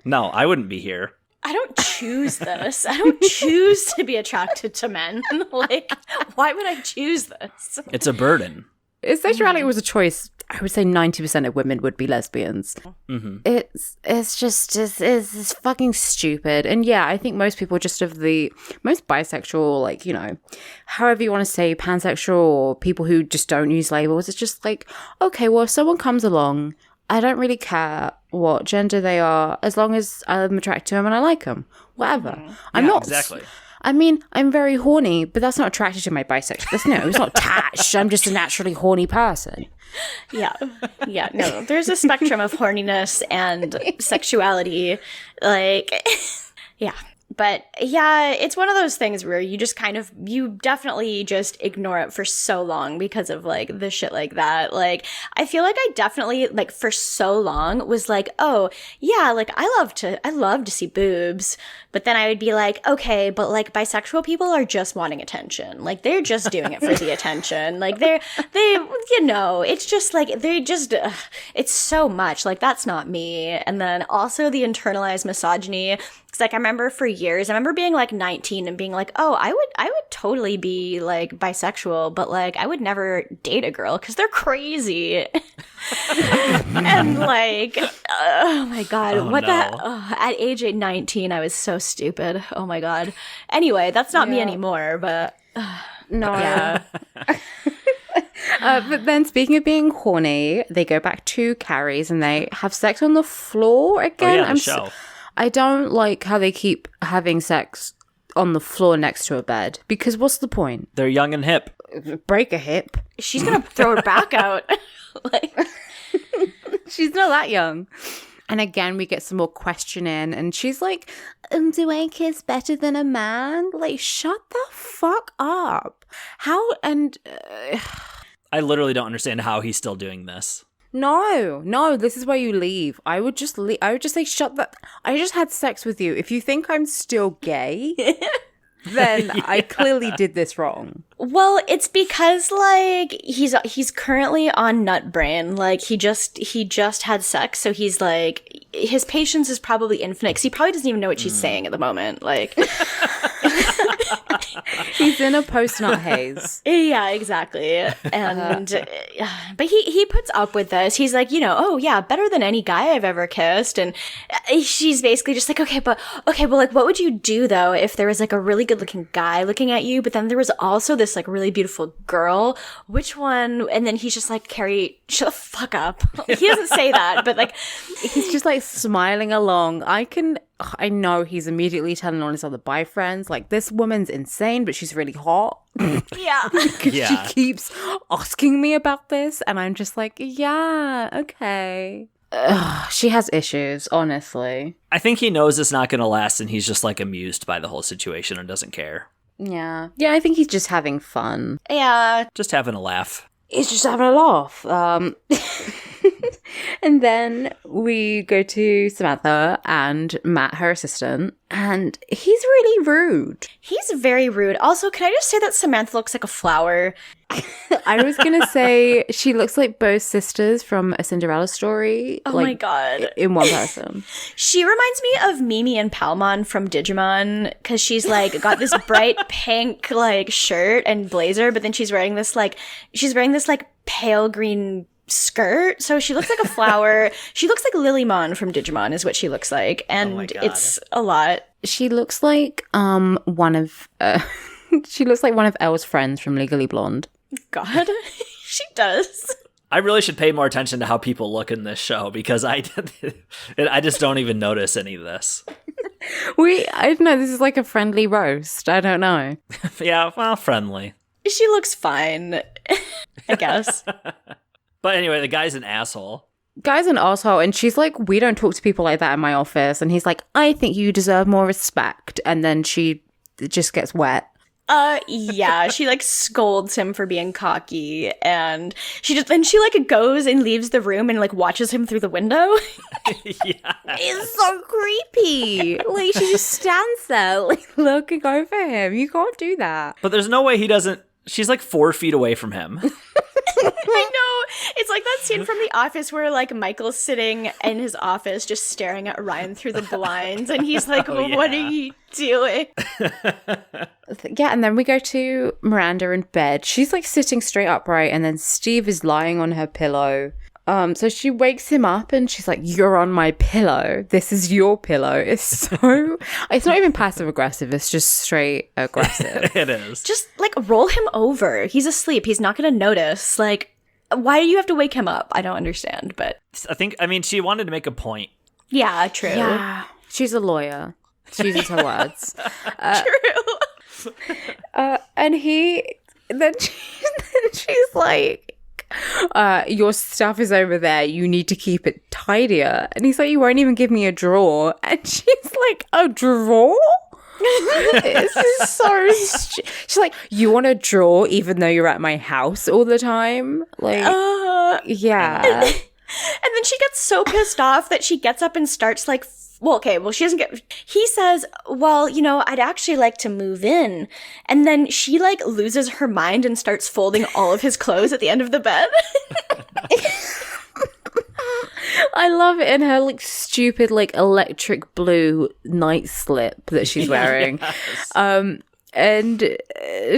No, I wouldn't be here. I don't choose this. I don't choose to be attracted to men. Like, why would I choose this? It's a burden. If sexuality was a choice, I would say 90% of women would be lesbians. Mm-hmm. It's fucking stupid. And yeah, I think most people just of the most bisexual, like, however you want to say, pansexual, or people who just don't use labels, it's just like, okay, well, if someone comes along, I don't really care what gender they are, as long as I'm attracted to them and I like them. Whatever. I'm not exactly. I mean, I'm very horny, but that's not attracted to my bisexual. No, it's not attached. I'm just a naturally horny person. Yeah. Yeah. No, there's a spectrum of horniness and sexuality. Like, yeah. But yeah, it's one of those things where you just you definitely just ignore it for so long because of like the shit like that. Like, I feel like I definitely like for so long was like, oh yeah, like I love to see boobs. But then I would be like, okay, but like bisexual people are just wanting attention. Like they're just doing it for the attention. Like they, it's just like, it's so much. Like that's not me. And then also the internalized misogyny. Because like I remember being like 19 and being like, oh, I would totally be like bisexual, but like I would never date a girl because they're crazy. And like, oh my god, at age 19 I was so stupid. Oh my god. Anyway, that's not me anymore, but no. Yeah. But then speaking of being horny, they go back to Carrie's and they have sex on the floor again. Oh yeah, the show. I don't like how they keep having sex on the floor next to a bed, because what's the point? They're young and hip. Break a hip. She's gonna throw her back out. Like, she's not that young. And again, we get some more questioning, and she's like, do I kiss better than a man? Like, shut the fuck up. How? And I literally don't understand how he's still doing this. No, this is where you leave. I would just leave. I would just say, shut that. I just had sex with you. If you think I'm still gay, then I clearly did this wrong. Well, it's because like he's currently on nut brain. Like he just had sex, so he's like his patience is probably infinite. 'Cause he probably doesn't even know what she's saying at the moment. Like he's in a post-nut haze. Yeah, exactly. And but he puts up with this. He's like, oh yeah, better than any guy I've ever kissed. And she's basically just like, okay, well, like, what would you do though if there was like a really good-looking guy looking at you, but then there was also this like really beautiful girl? Which one? And then he's just like, Carrie, shut the fuck up. He doesn't say that, but like he's just like smiling along. I know he's immediately telling all his other bi friends, like, this woman's insane, but she's really hot. Yeah. Because she keeps asking me about this, and I'm just like, yeah, okay. She has issues, honestly. I think he knows it's not going to last, and he's just like amused by the whole situation and doesn't care. Yeah. Yeah, I think he's just having fun. Yeah. Just having a laugh. He's just having a laugh. And then we go to Samantha and Matt, her assistant, and he's really rude. He's very rude. Also, can I just say that Samantha looks like a flower? I was going to say she looks like both sisters from A Cinderella Story. Oh my God. In one person. She reminds me of Mimi and Palmon from Digimon, because she's like got this bright pink like shirt and blazer, but then she's wearing this like pale green skirt, so she looks like a flower. She looks like Lilymon from Digimon is what she looks like, and it's a lot. She looks like one of she looks like one of Elle's friends from Legally Blonde. God. She does. I really should pay more attention to how people look in this show, because I just don't even notice any of this. I don't know, this is like a friendly roast. I don't know. Yeah, well, friendly. She looks fine, I guess. But anyway, the guy's an asshole. Guy's an asshole, and she's like, we don't talk to people like that in my office. And he's like, I think you deserve more respect. And then she just gets wet. Yeah, she like scolds him for being cocky, and she like goes and leaves the room and like watches him through the window. Yeah. It's so creepy. Like, she just stands there like looking over him. You can't do that. But there's no way he doesn't. She's like 4 feet away from him. I know. It's like that scene from The Office where like Michael's sitting in his office just staring at Ryan through the blinds, and he's like, what are you doing? Yeah, and then we go to Miranda in bed. She's like sitting straight upright, and then Steve is lying on her pillow. So she wakes him up and she's like, you're on my pillow. This is your pillow. It's not even passive aggressive. It's just straight aggressive. It is. Just like roll him over. He's asleep. He's not going to notice. Like, why do you have to wake him up? I don't understand, but. I mean, she wanted to make a point. Yeah, true. Yeah. She's a lawyer. She uses her words. True. And then she's like, your stuff is over there, you need to keep it tidier. And he's like, you won't even give me a drawer. And she's like, a drawer? This is so she's like, you want a drawer even though you're at my house all the time? Like, yeah. And then she gets so pissed off that she gets up and starts like, she doesn't get, he says, well, I'd actually like to move in. And then she like loses her mind and starts folding all of his clothes at the end of the bed. I love it in her like stupid like electric blue night slip that she's wearing. Yes. And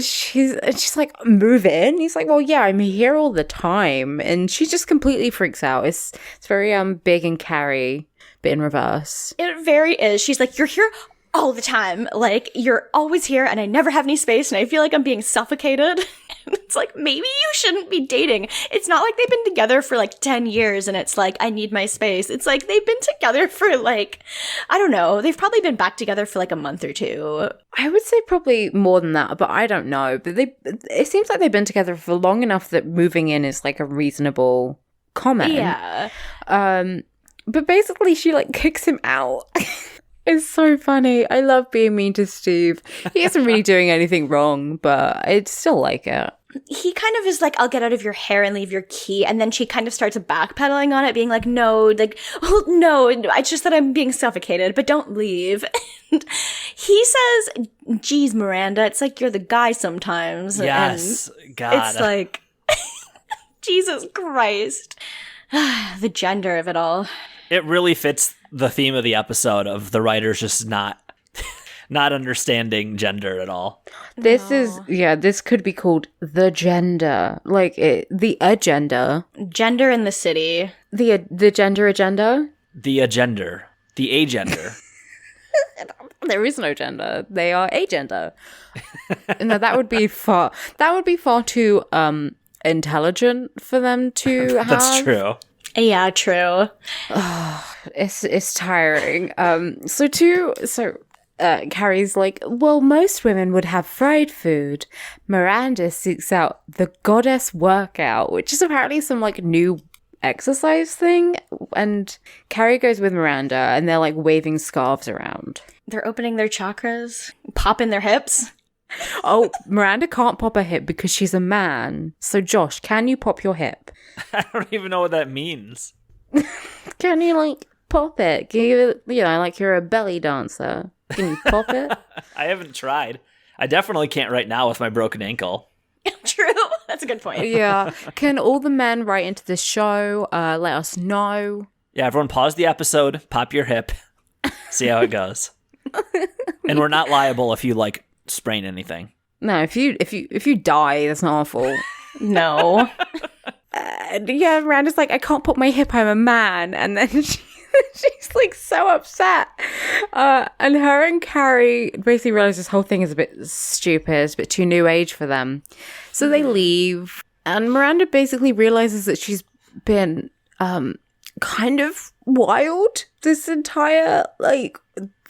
she's like, move in? He's like, well, yeah, I'm here all the time. And she just completely freaks out. It's very Big and Carrie, but in reverse. It very is. She's like, you're here all the time. Like, you're always here and I never have any space and I feel like I'm being suffocated. And it's like, maybe you shouldn't be dating. It's not like they've been together for like 10 years and it's like, I need my space. It's like they've been together for like, I don't know. They've probably been back together for like a month or two. I would say probably more than that, but I don't know. But it seems like they've been together for long enough that moving in is like a reasonable comment. Yeah. But basically she like kicks him out. It's so funny. I love being mean to Steve. He isn't really doing anything wrong, but I still like it. he kind of is like, I'll get out of your hair and leave your key. And then she kind of starts backpedaling on it, being like, no, like, oh, no, it's just that I'm being suffocated, but don't leave. And he says, geez, Miranda, it's like you're the guy sometimes. Yes, and God. It's like, Jesus Christ. The gender of it all. It really fits the theme of the episode of the writers just not understanding gender at all. This could be called the gender, like the agenda. Gender in the city. The gender agenda. The agender. The agender. There is no gender. They are agender. No, that would be far too intelligent for them to have. That's true. Yeah, true. It's tiring. Carrie's like, well, most women would have fried food. Miranda seeks out the goddess workout, which is apparently some like new exercise thing. And Carrie goes with Miranda, and they're like waving scarves around. They're opening their chakras, popping their hips. Oh, Miranda can't pop a hip because she's a man. So Josh, can you pop your hip? I don't even know what that means. Can you like pop it? Can you, like you're a belly dancer? Can you pop it? I haven't tried. I definitely can't right now with my broken ankle. True. That's a good point. Yeah. Can all the men write into this show? Let us know. Yeah, everyone pause the episode, pop your hip, see how it goes. And we're not liable if you like sprain anything. No, if you die, that's not our fault. No. Yeah, Miranda's like, I can't put my hip, I'm a man. And then she's like so upset. And her and Carrie basically realize this whole thing is a bit stupid, it's a bit too new age for them. So they leave. And Miranda basically realizes that she's been kind of wild this entire, like,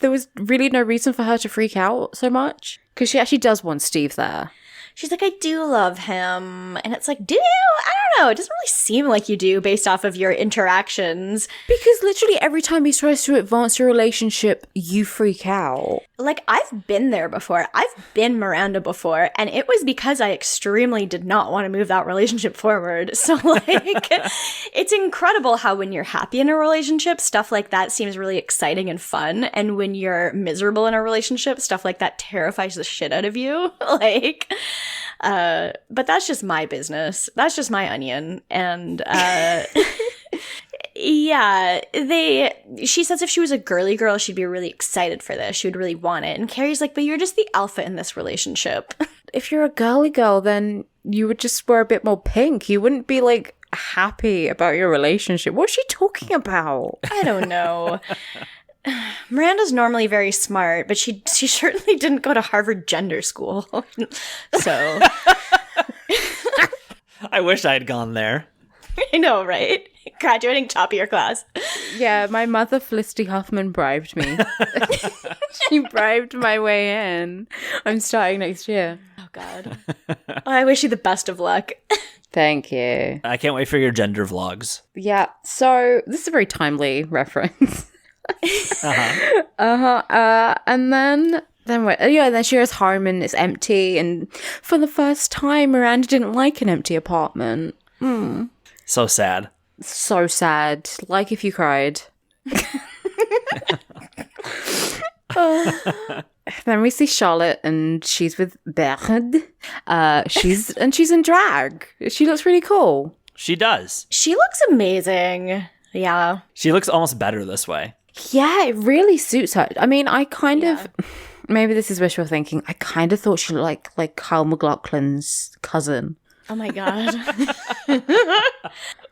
there was really no reason for her to freak out so much. Because she actually does want Steve there. She's like, I do love him. And it's like, do you? I don't know. It doesn't really seem like you do based off of your interactions. Because literally every time he tries to advance your relationship, you freak out. Like, I've been there before. I've been Miranda before. And it was because I extremely did not want to move that relationship forward. So, like, it's incredible how when you're happy in a relationship, stuff like that seems really exciting and fun. And when you're miserable in a relationship, stuff like that terrifies the shit out of you. Like... but that's just my business. That's just my onion. And, yeah, she says if she was a girly girl, she'd be really excited for this. She would really want it. And Carrie's like, but you're just the alpha in this relationship. If you're a girly girl, then you would just wear a bit more pink. You wouldn't be, like, happy about your relationship. What's she talking about? I don't know. Miranda's normally very smart, but she certainly didn't go to Harvard Gender School. So I wish I had gone there. I know, right? Graduating top of your class. Yeah, my mother, Felicity Huffman, bribed me. She bribed my way in. I'm starting next year. Oh, God. Oh, I wish you the best of luck. Thank you. I can't wait for your gender vlogs. Yeah, so this is a very timely reference. And then she goes home and it's empty, and for the first time Miranda didn't like an empty apartment. So sad. So sad. Like if you cried. Then we see Charlotte and she's with Bernard. She's in drag. She looks really cool. She does. She looks amazing. Yeah. She looks almost better this way. Yeah, it really suits her. I mean, I kind of, maybe this is wishful thinking, I kind of thought she looked like Kyle MacLachlan's cousin. Oh my God.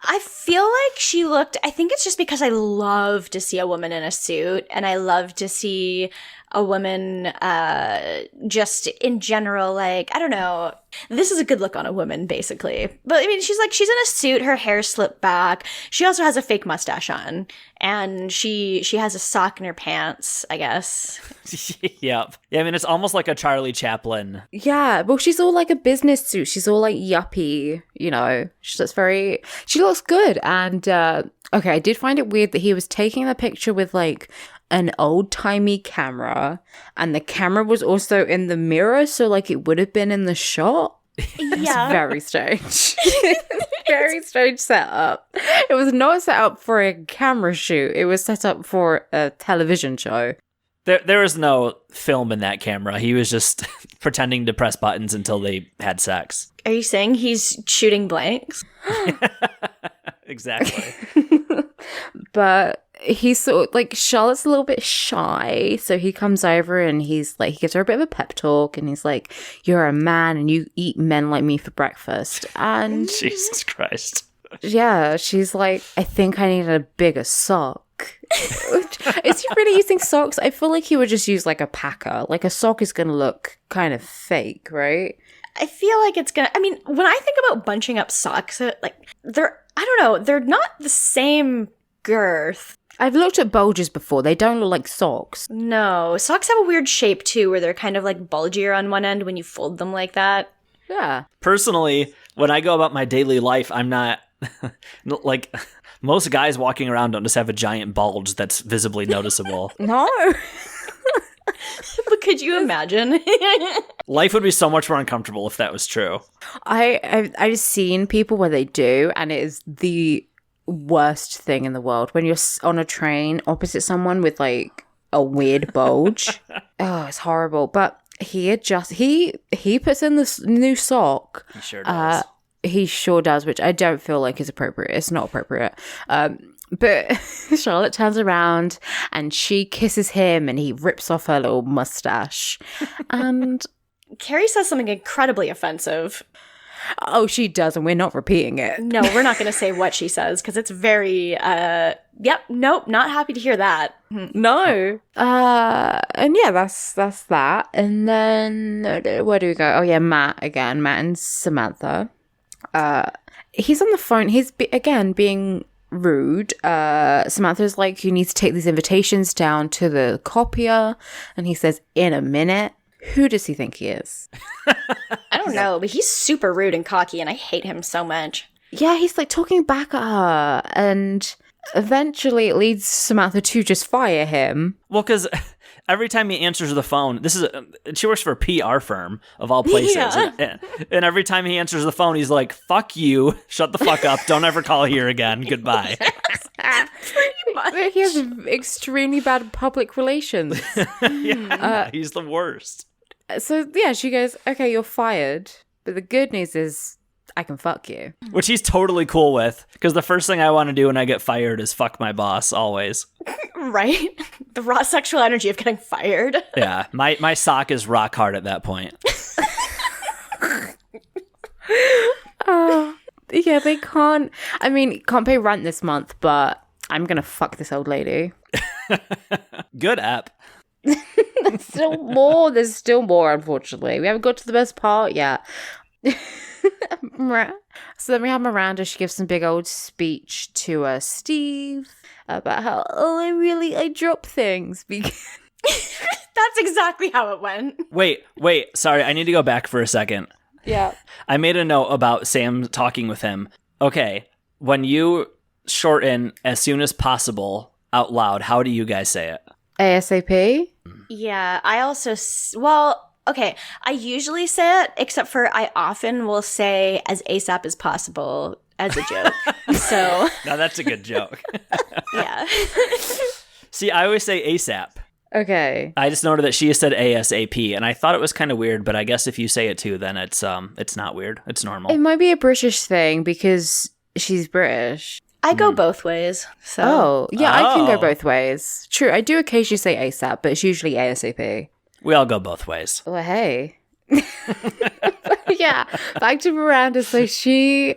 I feel like she looked, I think it's just because I love to see a woman in a suit, and I love to see a woman just in general, like, I don't know. This is a good look on a woman, basically. But I mean, she's in a suit, her hair slipped back. She also has a fake mustache on, and she has a sock in her pants, I guess. Yep. Yeah, I mean, it's almost like a Charlie Chaplin. Yeah, well, she's all like a business suit. She's all like yuppie, you know. She looks good. And, okay, I did find it weird that he was taking the picture with like an old-timey camera, and the camera was also in the mirror, so like it would have been in the shot. Yeah. Very strange. Very strange setup. It was not set up for a camera shoot. It was set up for a television show. There was no film in that camera. He was just pretending to press buttons until they had sex. Are you saying he's shooting blanks? Exactly. But he's sort of like, Charlotte's a little bit shy, so he comes over and he's like, he gives her a bit of a pep talk, and he's like, "You're a man and you eat men like me for breakfast." And Jesus Christ. yeah, she's like, "I think I need a bigger sock." Is he really using socks? I feel like he would just use like a packer. Like a sock is gonna look kind of fake, right? I feel like it's gonna. I mean, when I think about bunching up socks, like they're, I don't know, they're not the same girth. I've looked at bulges before. They don't look like socks. No, socks have a weird shape too, where they're kind of like bulgier on one end when you fold them like that. Yeah. Personally, when I go about my daily life, I'm not like most guys walking around don't just have a giant bulge that's visibly noticeable. No. But could you imagine? Life would be so much more uncomfortable if that was true. I've seen people where they do, and it is the worst thing in the world when you're on a train opposite someone with like a weird bulge. Oh, it's horrible. But he puts in this new sock. He sure does. He sure does, which I don't feel like is appropriate. It's not appropriate. But Charlotte turns around and she kisses him and he rips off her little mustache. And Carrie says something incredibly offensive. oh, she does, and we're not repeating it. No, we're not going to say what she says because it's very, yep, nope, not happy to hear that. No. And yeah, that's that. And then where do we go? Oh yeah, Matt again. Matt and Samantha. He's on the phone. He's again being rude. Samantha's like, "You need to take these invitations down to the copier," and he says, "In a minute." Who does he think he is? I don't know, but he's super rude and cocky, and I hate him so much. Yeah, he's like talking back at her, and eventually it leads Samantha to just fire him. Well, because every time he answers the phone, she works for a PR firm of all places, Yeah. and every time he answers the phone, he's like, "Fuck you, shut the fuck up, don't ever call here again, goodbye." Pretty much. He has extremely bad public relations. Yeah, he's the worst. So yeah, she goes, "Okay, you're fired, but the good news is I can fuck you." Which he's totally cool with, because the first thing I want to do when I get fired is fuck my boss, always. Right? The raw sexual energy of getting fired. Yeah, my sock is rock hard at that point. Yeah, they can't. I mean, can't pay rent this month, but I'm gonna fuck this old lady. Good app. There's still more, unfortunately. We haven't got to the best part yet. So then we have Miranda. She gives some big old speech to Steve about how, I drop things because That's exactly how it went. Wait, sorry, I need to go back for a second. yeah. I made a note about Sam talking with him. Okay, when you shorten as soon as possible out loud, how do you guys say it? ASAP. Yeah, I also, well, okay, I usually say it, except for I often will say as ASAP as possible as a joke. So, Now that's a good joke. yeah. See, I always say ASAP. Okay. I just noted that she said ASAP, and I thought it was kind of weird, but I guess if you say it too, then it's not weird. It's normal. It might be a British thing because she's British. I go both ways. So, Oh, yeah, I can go Oh. both ways. True, I do occasionally say ASAP, but it's usually ASAP. We all go both ways. Well, hey. Yeah, back to Miranda. So she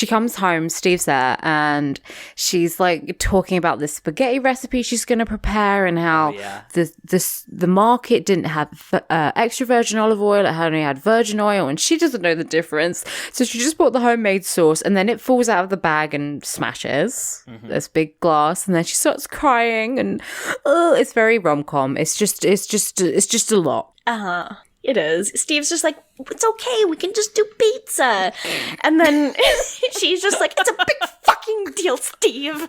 comes home, Steve's there, and she's like talking about this spaghetti recipe she's going to prepare and how the market didn't have extra virgin olive oil, it only had virgin oil, and she doesn't know the difference. So she just bought the homemade sauce, and then it falls out of the bag and smashes this big glass, and then she starts crying, and it's very rom-com. It's just a lot. uh-huh. It is. Steve's just like, it's okay, we can just do pizza. And then she's just like, it's a big fucking deal, Steve.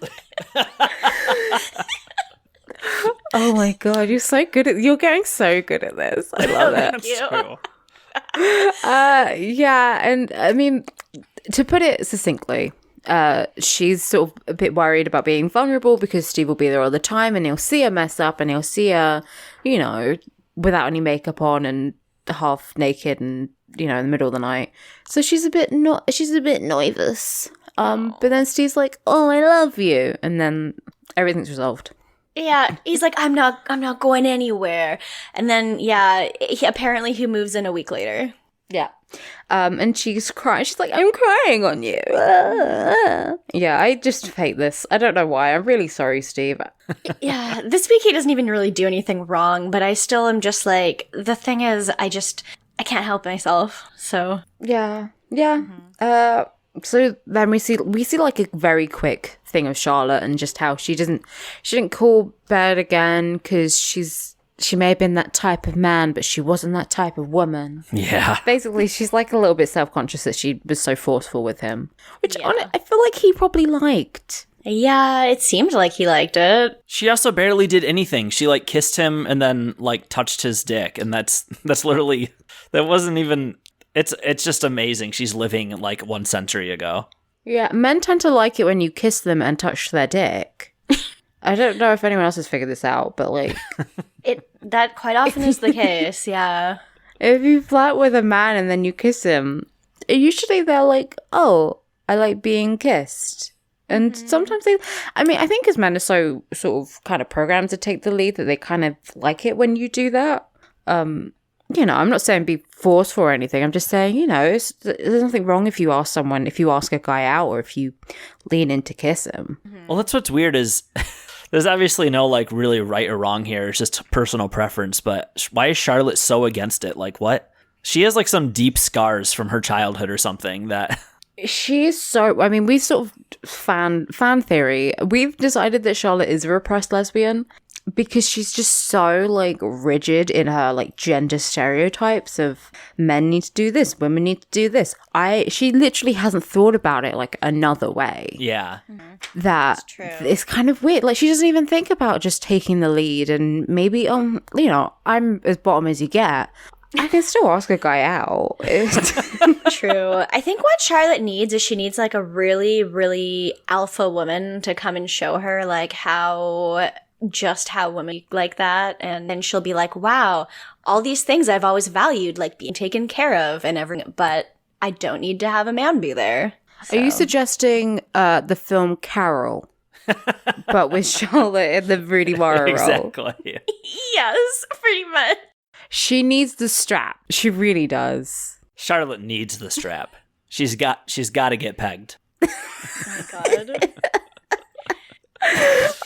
Oh my god, you're getting so good at this. I love it. Thank you. True. Yeah, and I mean, to put it succinctly, she's sort of a bit worried about being vulnerable because Steve will be there all the time and he'll see her mess up and he'll see her, you know, without any makeup on and half naked and, you know, in the middle of the night. So she's a bit nervous. But then Steve's like, "Oh, I love you," and then everything's resolved. Yeah, he's like, I'm not going anywhere. And then, yeah, he moves in a week later. Yeah. And she's crying. She's like, "I'm crying on you." Yeah, I just hate this. I don't know why. I'm really sorry, Steve. Yeah, this week he doesn't even really do anything wrong, but I still am just like, the thing is, I can't help myself. So Yeah. So then we see like a very quick thing of Charlotte and just how she didn't call bed again because she may have been that type of man, but she wasn't that type of woman. Yeah. Basically, she's like a little bit self-conscious that she was so forceful with him, which I feel like he probably liked. yeah, it seemed like he liked it. She also barely did anything. She like kissed him and then like touched his dick, and that's literally, that wasn't even. It's just amazing. She's living like 1 century ago. Yeah, men tend to like it when you kiss them and touch their dick. I don't know if anyone else has figured this out, but like, That quite often is the case, yeah. if you flirt with a man and then you kiss him, usually they're like, "Oh, I like being kissed." And sometimes I think because men are so sort of kind of programmed to take the lead that they kind of like it when you do that. You know, I'm not saying be forceful or anything. I'm just saying, you know, there's nothing wrong if you ask a guy out or if you lean in to kiss him. Well, that's what's weird is there's obviously no like really right or wrong here. It's just personal preference. But why is Charlotte so against it? Like what? She has like some deep scars from her childhood or something that. She is so. I mean, we sort of fan theory. We've decided that Charlotte is a repressed lesbian because she's just so like rigid in her like gender stereotypes of men need to do this, women need to do this. She literally hasn't thought about it like another way. Yeah. That true. it's kind of weird. Like she doesn't even think about just taking the lead and maybe you know, I'm as bottom as you get. I can still ask a guy out. True. I think what Charlotte needs is she needs like a really, really alpha woman to come and show her like how women like that, and then she'll be like, wow, all these things I've always valued, like being taken care of and everything, but I don't need to have a man be there. Are you suggesting the film Carol, but with Charlotte in the Rooney Mara role? Exactly. Yes, pretty much. She needs the strap. She really does. Charlotte needs the strap. She's got to get pegged. Oh my god.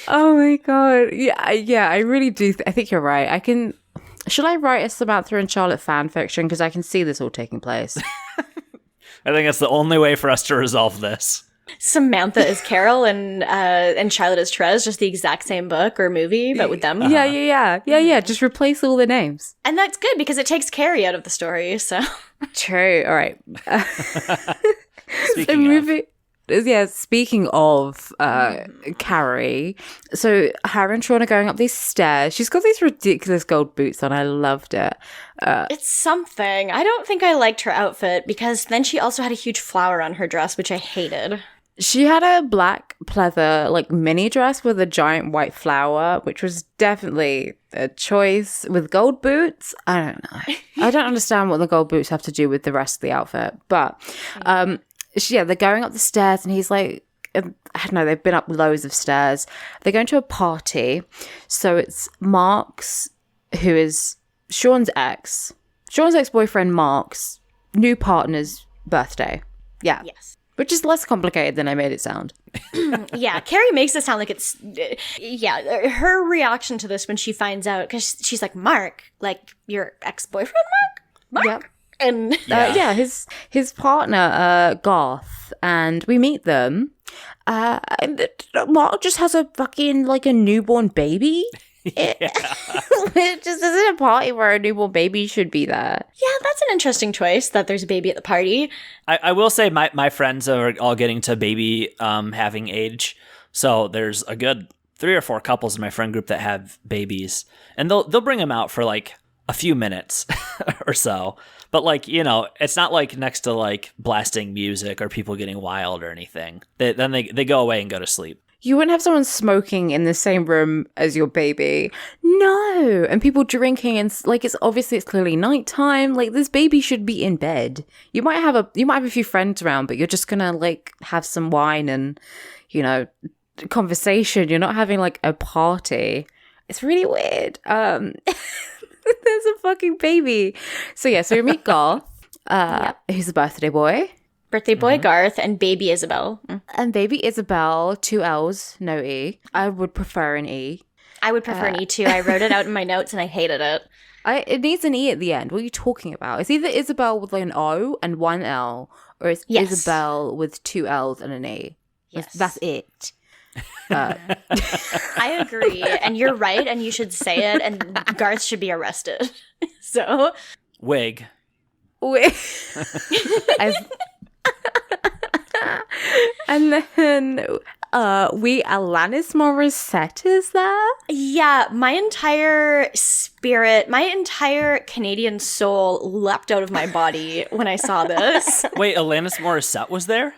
Oh my god. Yeah, I really do. I think you're right. Should I write a Samantha and Charlotte fan fiction? Because I can see this all taking place. I think that's the only way for us to resolve this. Samantha is Carol and Charlotte is Therese, just the exact same book or movie, but with them. Yeah. Just replace all the names. And that's good because it takes Carrie out of the story, so. True. All right. Speaking of Carrie, so her and Sean are going up these stairs. She's got these ridiculous gold boots on. I loved it. It's something. I don't think I liked her outfit because then she also had a huge flower on her dress, which I hated. She had a black pleather, like, mini dress with a giant white flower, which was definitely a choice. With gold boots, I don't know. I don't understand what the gold boots have to do with the rest of the outfit. But, they're going up the stairs, and he's like, I don't know, they've been up loads of stairs. They're going to a party. So it's Mark's, who is Sean's ex-boyfriend Mark's new partner's birthday. Yeah. Yes. Which is less complicated than I made it sound. Yeah, Carrie makes it sound like it's... her reaction to this when she finds out, because she's like, Mark, like, your ex-boyfriend, Mark? Yep. And... his partner, Garth, and we meet them. And Mark just has a fucking, like, a newborn baby. It just isn't a party where a newborn baby should be there. Yeah, that's an interesting choice that there's a baby at the party. I will say my friends are all getting to baby having age. So there's a good 3 or 4 couples in my friend group that have babies. And they'll bring them out for like a few minutes or so. But like, it's not like next to like blasting music or people getting wild or anything. Then they go away and go to sleep. You wouldn't have someone smoking in the same room as your baby. No. And people drinking and like it's clearly nighttime. Like this baby should be in bed. You might have a few friends around, but you're just gonna like have some wine and, conversation. You're not having like a party. It's really weird. There's a fucking baby. So we meet Garth, who's a birthday boy. Birthday boy Garth and baby Isabel. And baby Isabel, 2 L's, no E. I would prefer an E. I would prefer an E too. I wrote it out in my notes and I hated it. It needs an E at the end. What are you talking about? It's either Isabel with like an O and 1 L, or it's Isabel with 2 L's and an E. Yes. That's it. I agree. And you're right. And you should say it. And Garth should be arrested. So. Wig. And then Alanis Morissette is there? Yeah, my entire spirit, my entire Canadian soul leapt out of my body when I saw this. Wait, Alanis Morissette was there?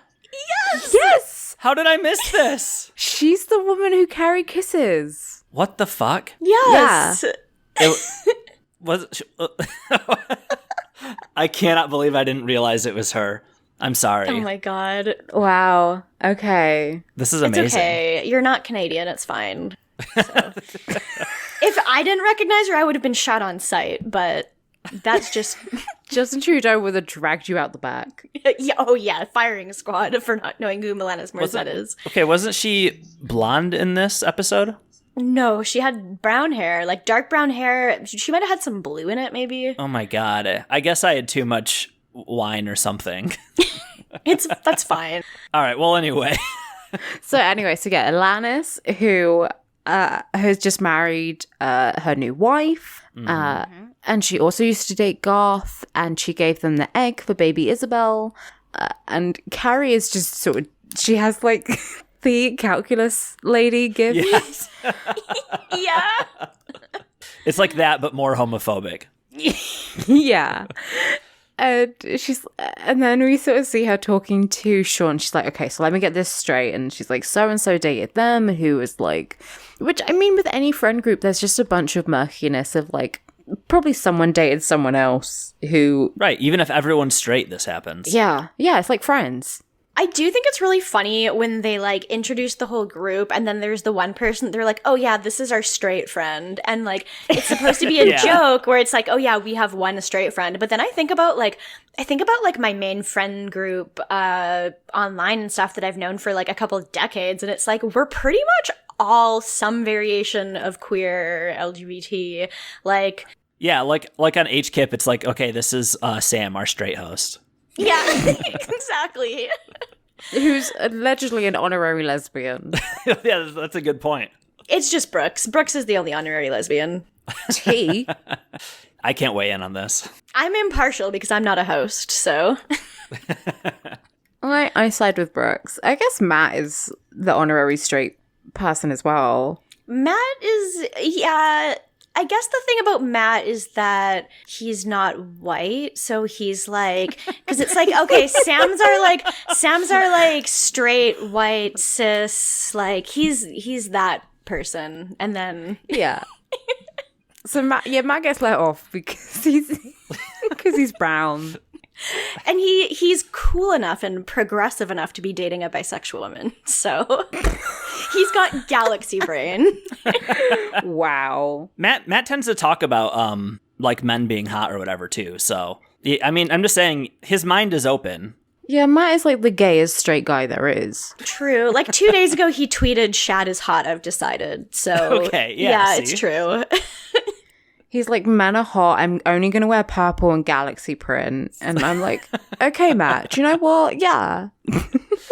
Yes! How did I miss this? She's the woman who Carrie kisses. What the fuck? Yes. Yeah. I cannot believe I didn't realize it was her. I'm sorry. Oh my god. Wow. Okay. This is amazing. It's okay. You're not Canadian. It's fine. So. If I didn't recognize her, I would have been shot on sight, but that's just... Justin Trudeau would have dragged you out the back. Yeah, firing squad for not knowing who Alanis Morissette is. Okay, wasn't she blonde in this episode? No, she had brown hair, like dark brown hair. She might have had some blue in it, maybe. Oh my god. I guess I had too much wine or something. That's fine. All right, well, anyway. So Alanis, who has just married her new wife, and she also used to date Garth, and she gave them the egg for baby Isabel, and Carrie is just sort of, she has like the calculus lady gift. Yes. Yeah. It's like that, but more homophobic. Yeah. And then we sort of see her talking to Sean. She's like, okay, so let me get this straight. And she's like, so-and-so dated them, who was like, which I mean, with any friend group, there's just a bunch of murkiness of like, probably someone dated someone else who... Right, even if everyone's straight, this happens. Yeah, it's like Friends. I do think it's really funny when they like introduce the whole group and then there's the one person they're like, oh yeah, this is our straight friend. And like, it's supposed to be a joke where it's like, oh yeah, we have one straight friend. But then I think about like my main friend group online and stuff that I've known for like a couple of decades. And it's like, we're pretty much all some variation of queer LGBT. Like, yeah, like on HKIP, it's like, okay, this is Sam, our straight host. Yeah, exactly. Who's allegedly an honorary lesbian. Yeah, that's a good point. It's just Brooks. Brooks is the only honorary lesbian. T. I can't weigh in on this. I'm impartial because I'm not a host, so. I side with Brooks. I guess Matt is the honorary straight person as well. Matt is, yeah... I guess the thing about Matt is that he's not white, so he's like, because it's like, okay, Sam's are like straight, white, cis, like he's that person, and then yeah. So Matt gets let off because he's brown. And he's cool enough and progressive enough to be dating a bisexual woman. So he's got galaxy brain. Wow. Matt tends to talk about like men being hot or whatever too. So I mean, I'm just saying his mind is open. Yeah, Matt is like the gayest straight guy there is. True. Like 2 days ago, he tweeted, "Shad is hot, I've decided." So okay, yeah, it's true. He's like, men are hot. I'm only going to wear purple and galaxy print. And I'm like, okay, Matt, do you know what? Yeah.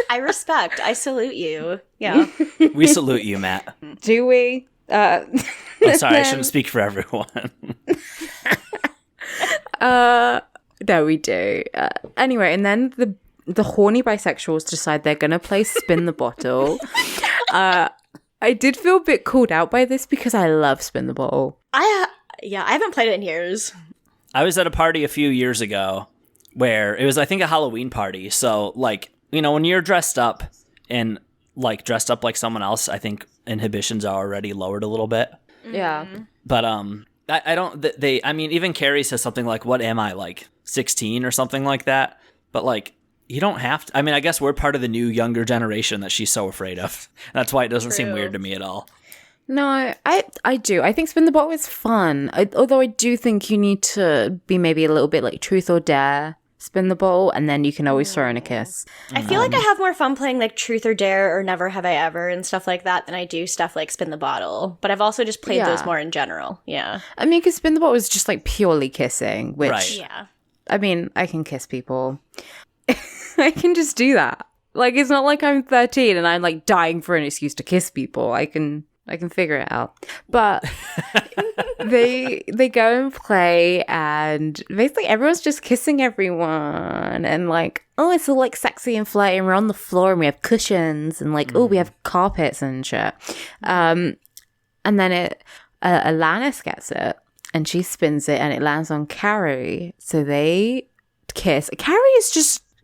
I respect. I salute you. Yeah. We salute you, Matt. Do we? Oh, sorry, I shouldn't speak for everyone. No, we do. Anyway, and then the horny bisexuals decide they're going to play Spin the Bottle. I did feel a bit called out by this because I love Spin the Bottle. Yeah, I haven't played it in years. I was at a party a few years ago where it was, I think, a Halloween party. So, like, you know, when you're dressed up and, like, dressed up like someone else, I think inhibitions are already lowered a little bit. Yeah. But, I don't, I mean, even Carrie says something like, what am I, like, 16 or something like that? But, like, you don't have to, I mean, I guess we're part of the new younger generation that she's so afraid of. That's why it doesn't seem weird to me at all. No, I do. I think spin the bottle is fun. Although I do think you need to be maybe a little bit like truth or dare spin the bottle, and then you can always throw in a kiss. I feel like I have more fun playing like truth or dare or never have I ever and stuff like that than I do stuff like spin the bottle. But I've also just played those more in general. Yeah. I mean, because spin the bottle is just like purely kissing, which, Right. Yeah. I mean, I can kiss people. I can just do that. Like, it's not like I'm 13 and I'm like dying for an excuse to kiss people. I can figure it out. But they go and play, and basically everyone's just kissing everyone, and like, oh, it's all like sexy and flirty, and we're on the floor and we have cushions, and like, oh, we have carpets and shit. And then Alanis gets it and she spins it and it lands on Carrie. So they kiss.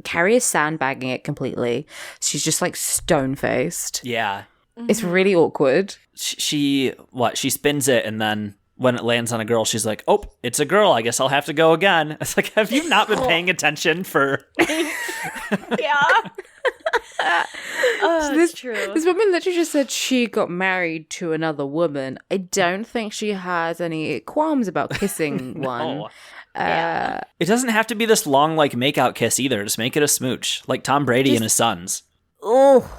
Carrie is sandbagging it completely. She's just like stone-faced. Yeah. It's really awkward. She spins it, and then when it lands on a girl, she's like, oh, it's a girl. I guess I'll have to go again. It's like, have you not been paying attention for... Yeah. That's true. This woman literally just said she got married to another woman. I don't think she has any qualms about kissing one. It doesn't have to be this long, like, make-out kiss either. Just make it a smooch, like Tom Brady and his sons. Oh.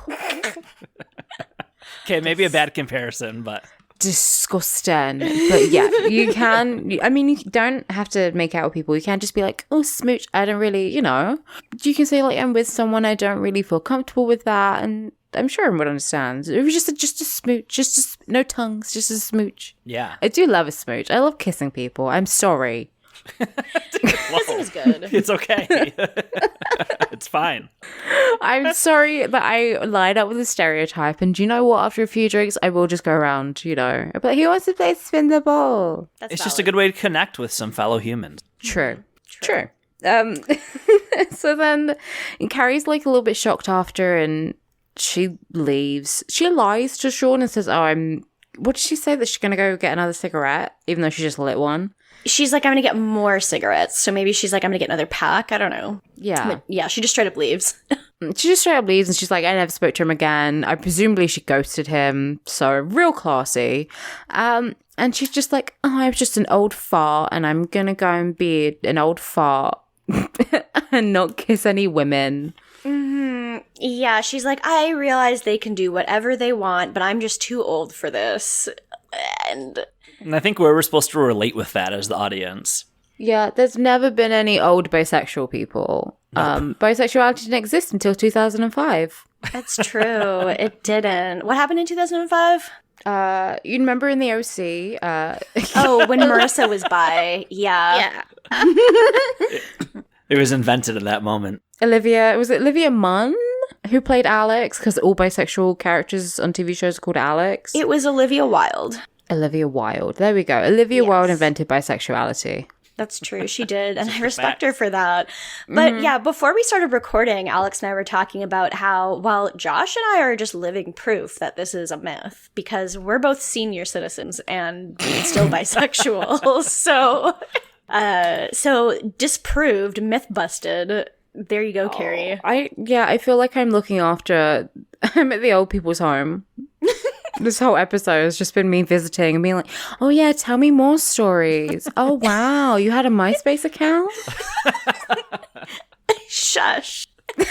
Okay, maybe a bad comparison, but... Disgusting. But yeah, you can, I mean, you don't have to make out with people. You can just be like, oh, smooch, I don't really, you know. You can say like, I'm with someone, I don't really feel comfortable with that, and I'm sure everyone understands. It was just a smooch, no tongues, just a smooch. Yeah. I do love a smooch. I love kissing people. I'm sorry. Kissing is good. It's okay. It's fine. I'm sorry that I lied up with a stereotype, and do you know what? After a few drinks, I will just go around, you know. But he wants to play spin the ball. That's It's just a good way to connect with some fellow humans. True. So then Carrie's like a little bit shocked after, and she leaves. She lies to Sean and says, what did she say? That she's going to go get another cigarette, even though she just lit one? She's like, I'm going to get more cigarettes. So maybe she's like, I'm going to get another pack. I don't know. Yeah. But yeah, she just straight up leaves. She just straight up leaves, and she's like, I never spoke to him again. Presumably she ghosted him. So real classy. And she's just like, oh, I was just an old fart, and I'm going to go and be an old fart and not kiss any women. Mm-hmm. Yeah, she's like, I realize they can do whatever they want, but I'm just too old for this. And I think we're supposed to relate with that as the audience. Yeah, there's never been any old bisexual people. Bisexuality didn't exist until 2005. That's true. It didn't. What happened in 2005? You remember in the OC? Oh, when Marissa was bi. Yeah. It was invented at that moment. Was it Olivia Munn who played Alex? Because all bisexual characters on TV shows are called Alex. It was Olivia Wilde. Olivia Wilde. There we go. Olivia Wilde invented bisexuality. That's true. She did. And I respect her for that. But yeah, before we started recording, Alex and I were talking about how, well, Josh and I are just living proof that this is a myth because we're both senior citizens and still bisexual. So disproved, myth busted. There you go, Carrie. I feel like I'm looking after, I'm at the old people's home. This whole episode has just been me visiting and being like, oh yeah, tell me more stories. Oh wow, you had a MySpace account? Shush. Are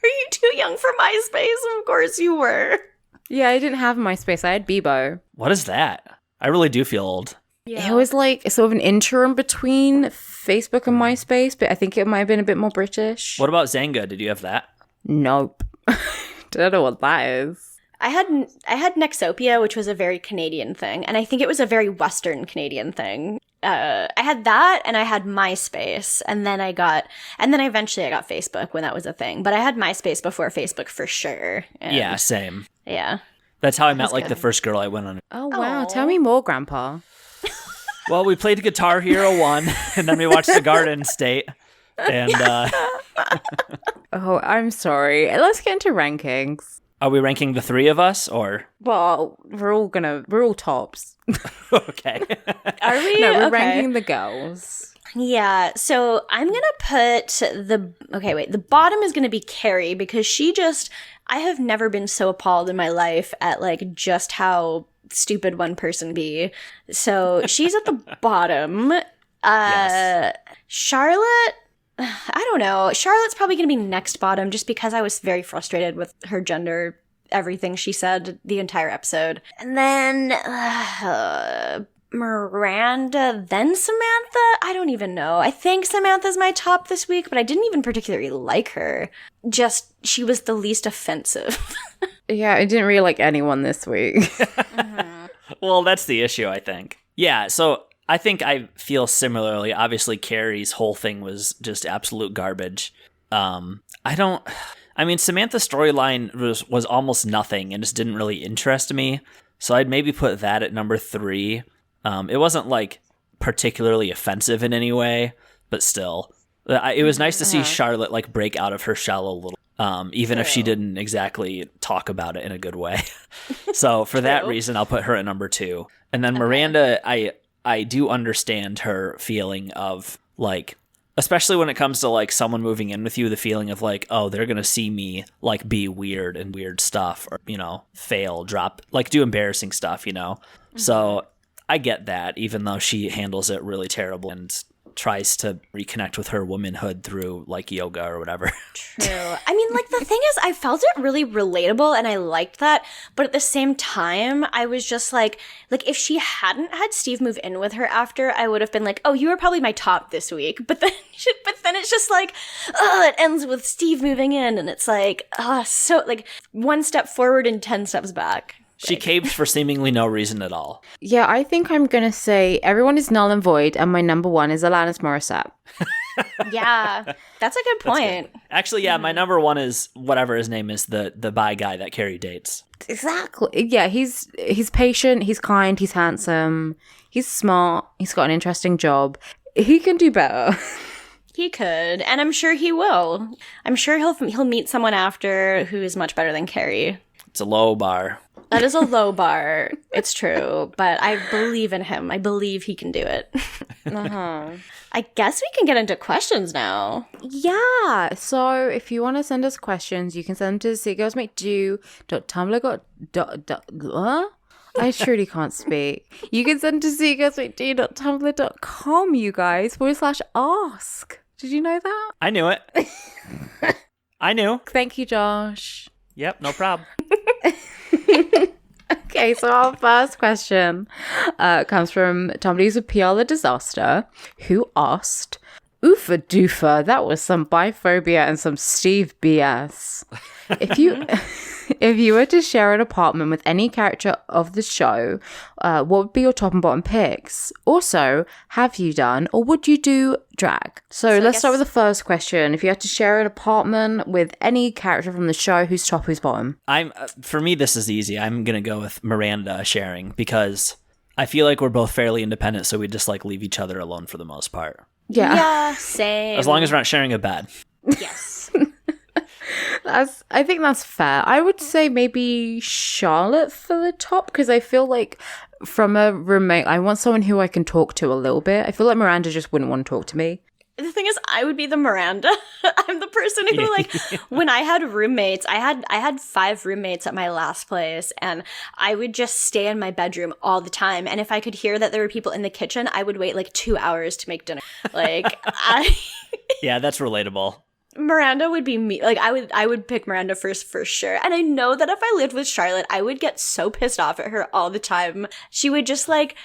you too young for MySpace? Of course you were. Yeah, I didn't have MySpace. I had Bebo. What is that? I really do feel old. Yeah. It was like sort of an interim between Facebook and MySpace, but I think it might have been a bit more British. What about Zanga? Did you have that? Nope. Don't know what that is. I had Nexopia, which was a very Canadian thing, and I think it was a very Western Canadian thing. I had that, and I had MySpace, and then eventually I got Facebook when that was a thing. But I had MySpace before Facebook for sure. Yeah, same. Yeah. That's how I met the first girl I went on. Oh wow! Tell me more, Grandpa. Well, we played Guitar Hero 1, and then we watched The Garden State. And Oh, I'm sorry. Let's get into rankings. are we ranking the three of us, or? Well, we're all tops. Okay. Are we? No, we're Okay. ranking the girls. Yeah, so I'm gonna put the bottom is gonna be Carrie, because I have never been so appalled in my life at like just how stupid one person be. So she's at the bottom. Yes. Charlotte, I don't know. Charlotte's probably gonna be next bottom, just because I was very frustrated with her gender, everything she said the entire episode. And then Miranda, then Samantha? I don't even know. I think Samantha's my top this week, but I didn't even particularly like her. Just, she was the least offensive. Yeah, I didn't really like anyone this week. Well, that's the issue, I think. Yeah, so I think I feel similarly. Obviously, Carrie's whole thing was just absolute garbage. Samantha's storyline was almost nothing and just didn't really interest me. So I'd maybe put that at number 3. It wasn't like particularly offensive in any way, but still, it was nice to see Charlotte like break out of her shell a little, even if she didn't exactly talk about it in a good way. So for that reason, I'll put her at number 2. And then Miranda, I do understand her feeling of like, especially when it comes to like someone moving in with you, the feeling of like, oh, they're gonna see me like be weird and weird stuff, or fail, drop, like do embarrassing stuff, So I get that, even though she handles it really terrible and tries to reconnect with her womanhood through like yoga or whatever. True. I mean, like, the thing is, I felt it really relatable and I liked that. But at the same time, I was just like if she hadn't had Steve move in with her after, I would have been like, oh, you were probably my top this week. But then it's just like, oh, it ends with Steve moving in. And it's like, so like 1 step forward and 10 steps back. She caved for seemingly no reason at all. Yeah, I think I'm going to say everyone is null and void, and my number 1 is Alanis Morissette. Yeah, that's a good point. Good. Actually, yeah, my number 1 is whatever his name is, the bi guy that Carrie dates. Exactly. Yeah, he's patient, he's kind, he's handsome, he's smart, he's got an interesting job. He can do better. He could, and I'm sure he will. I'm sure he'll meet someone after who is much better than Carrie. It's a low bar. That is a low bar. It's true, but I believe in him. I believe he can do it. I guess we can get into questions now. Yeah, so if you want to send us questions, you can send them to seagirlsmakedo.tumblr. I truly can't speak. You can send to seagirlsmakedo.tumblr.com, you guys, /ask. Did you know that? I knew it. I knew. Thank you, Josh. Yep, no problem. Okay, so our first question comes from somebody who's a PR the disaster, who asked, "Oofa doofa, that was some biphobia and some Steve BS. If you were to share an apartment with any character of the show, what would be your top and bottom picks? Also, have you done or would you do drag?" So let's start with the first question. If you had to share an apartment with any character from the show, who's top, who's bottom? For me, this is easy. I'm gonna go with Miranda sharing because I feel like we're both fairly independent, so we just like leave each other alone for the most part. Yeah, same. As long as we're not sharing a bed. Yes. I think that's fair. I would say maybe Charlotte for the top, because I feel like from a roommate, I want someone who I can talk to a little bit. I feel like Miranda just wouldn't want to talk to me. The thing is, I would be the Miranda. I'm the person who, like, when I had roommates, I had 5 roommates at my last place, and I would just stay in my bedroom all the time. And if I could hear that there were people in the kitchen, I would wait like 2 hours to make dinner. Like, Yeah, that's relatable. Miranda would be me. Like, I would pick Miranda first for sure. And I know that if I lived with Charlotte, I would get so pissed off at her all the time. She would just like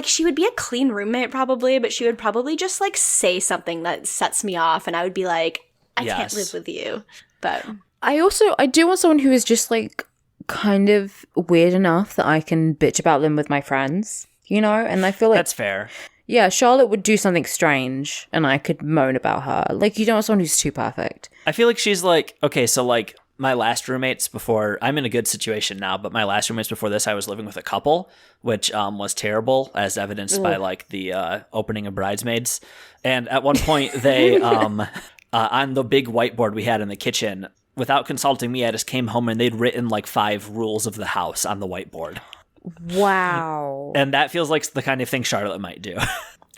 she would be a clean roommate probably, but she would probably just like say something that sets me off, and I would be like, I can't live with you. But I do want someone who is just like kind of weird enough that I can bitch about them with my friends, and I feel like that's fair. Yeah, Charlotte would do something strange and I could moan about her. Like, you don't want someone who's too perfect. I feel like she's like, okay, so like my last roommates before, I'm in a good situation now, but my last roommates before this, I was living with a couple, which was terrible, as evidenced by like the opening of Bridesmaids. And at one point, they on the big whiteboard we had in the kitchen, without consulting me, I just came home and they'd written like 5 rules of the house on the whiteboard. Wow. And that feels like the kind of thing Charlotte might do.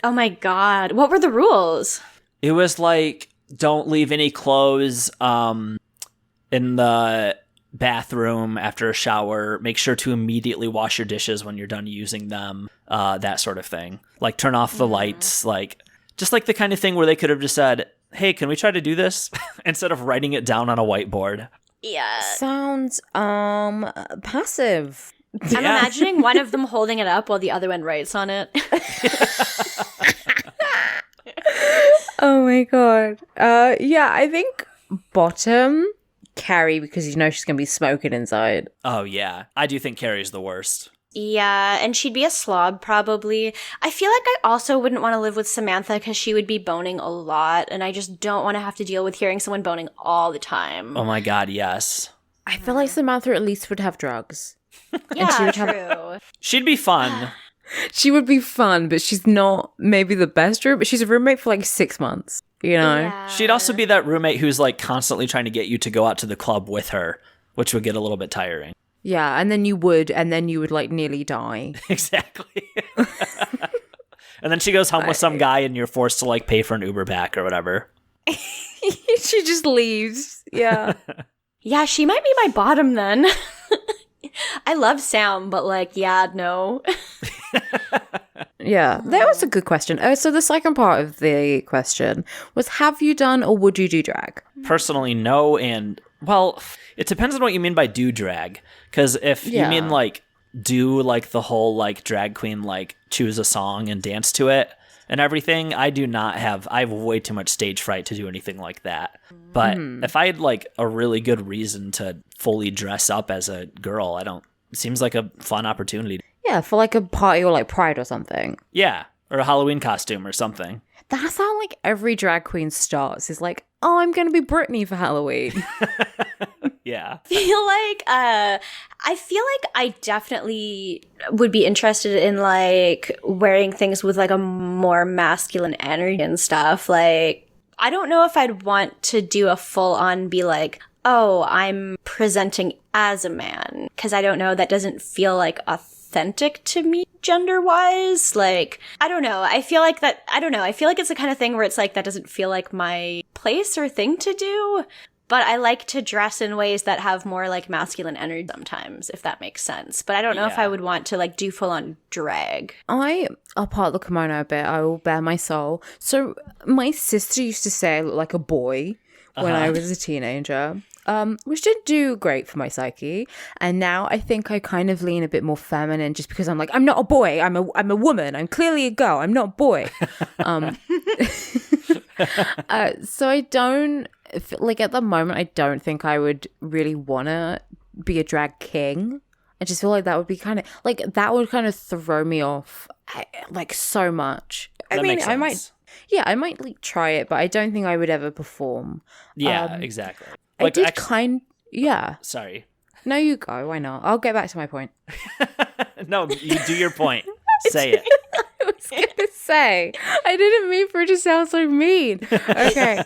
Oh my God. What were the rules? It was like, don't leave any clothes in the bathroom after a shower. Make sure to immediately wash your dishes when you're done using them. That sort of thing. Like, turn off the lights. Like, just like the kind of thing where they could have just said, hey, can we try to do this? Instead of writing it down on a whiteboard. Yeah. Sounds passive. I'm imagining one of them holding it up while the other one writes on it. Oh my God. Yeah, I think bottom, Carrie, because you know she's going to be smoking inside. Oh, yeah. I do think Carrie's the worst. Yeah, and she'd be a slob probably. I feel like I also wouldn't want to live with Samantha because she would be boning a lot, and I just don't want to have to deal with hearing someone boning all the time. Oh my God, yes. I feel like Samantha at least would have drugs. Yeah, true. She'd be fun. She would be fun, but she's not maybe the best roommate, but she's a roommate for like 6 months, you know? Yeah. She'd also be that roommate who's like constantly trying to get you to go out to the club with her, which would get a little bit tiring. Yeah, and then you would like nearly die. Exactly. And then she goes home with some guy and you're forced to like pay for an Uber back or whatever. She just leaves. Yeah. Yeah, she might be my bottom then. I love Sam, but like, yeah, no. Yeah, that was a good question. So the second part of the question was, have you done or would you do drag? Personally, no. And well, it depends on what you mean by do drag. Because if you mean like do like the whole like drag queen, like choose a song and dance to it and everything, I have way too much stage fright to do anything like that. But if I had like a really good reason to fully dress up as a girl, it seems like a fun opportunity. Yeah, for like a party or like Pride or something. Yeah, or a Halloween costume or something. That's how like every drag queen starts. Is like, oh, I'm going to be Britney for Halloween. Yeah. I feel like I definitely would be interested in like wearing things with like a more masculine energy and stuff. Like, I don't know if I'd want to do a full on be like, oh, I'm presenting as a man. Because I don't know, that doesn't feel like authentic to me gender wise. Like, I don't know. I feel like it's the kind of thing where it's like, that doesn't feel like my place or thing to do. But I like to dress in ways that have more like masculine energy sometimes, if that makes sense. But I don't know if I would want to like do full on drag. I'll part the kimono a bit. I will bare my soul. So my sister used to say I look like a boy when I was a teenager. Which didn't do great for my psyche. And now I think I kind of lean a bit more feminine just because I'm like, I'm not a boy. I'm a woman. I'm clearly a girl. I'm not a boy. So I don't, like at the moment, I don't think I would really want to be a drag king. I just feel like that would be kind of, like that would kind of throw me off like so much. That makes sense. I might like try it, but I don't think I would ever perform. Yeah, exactly. Like, I did yeah. Sorry. No, you go. Why not? I'll get back to my point. No, you do your point. Say it. I was going to say, I didn't mean for it to sound so mean. Okay.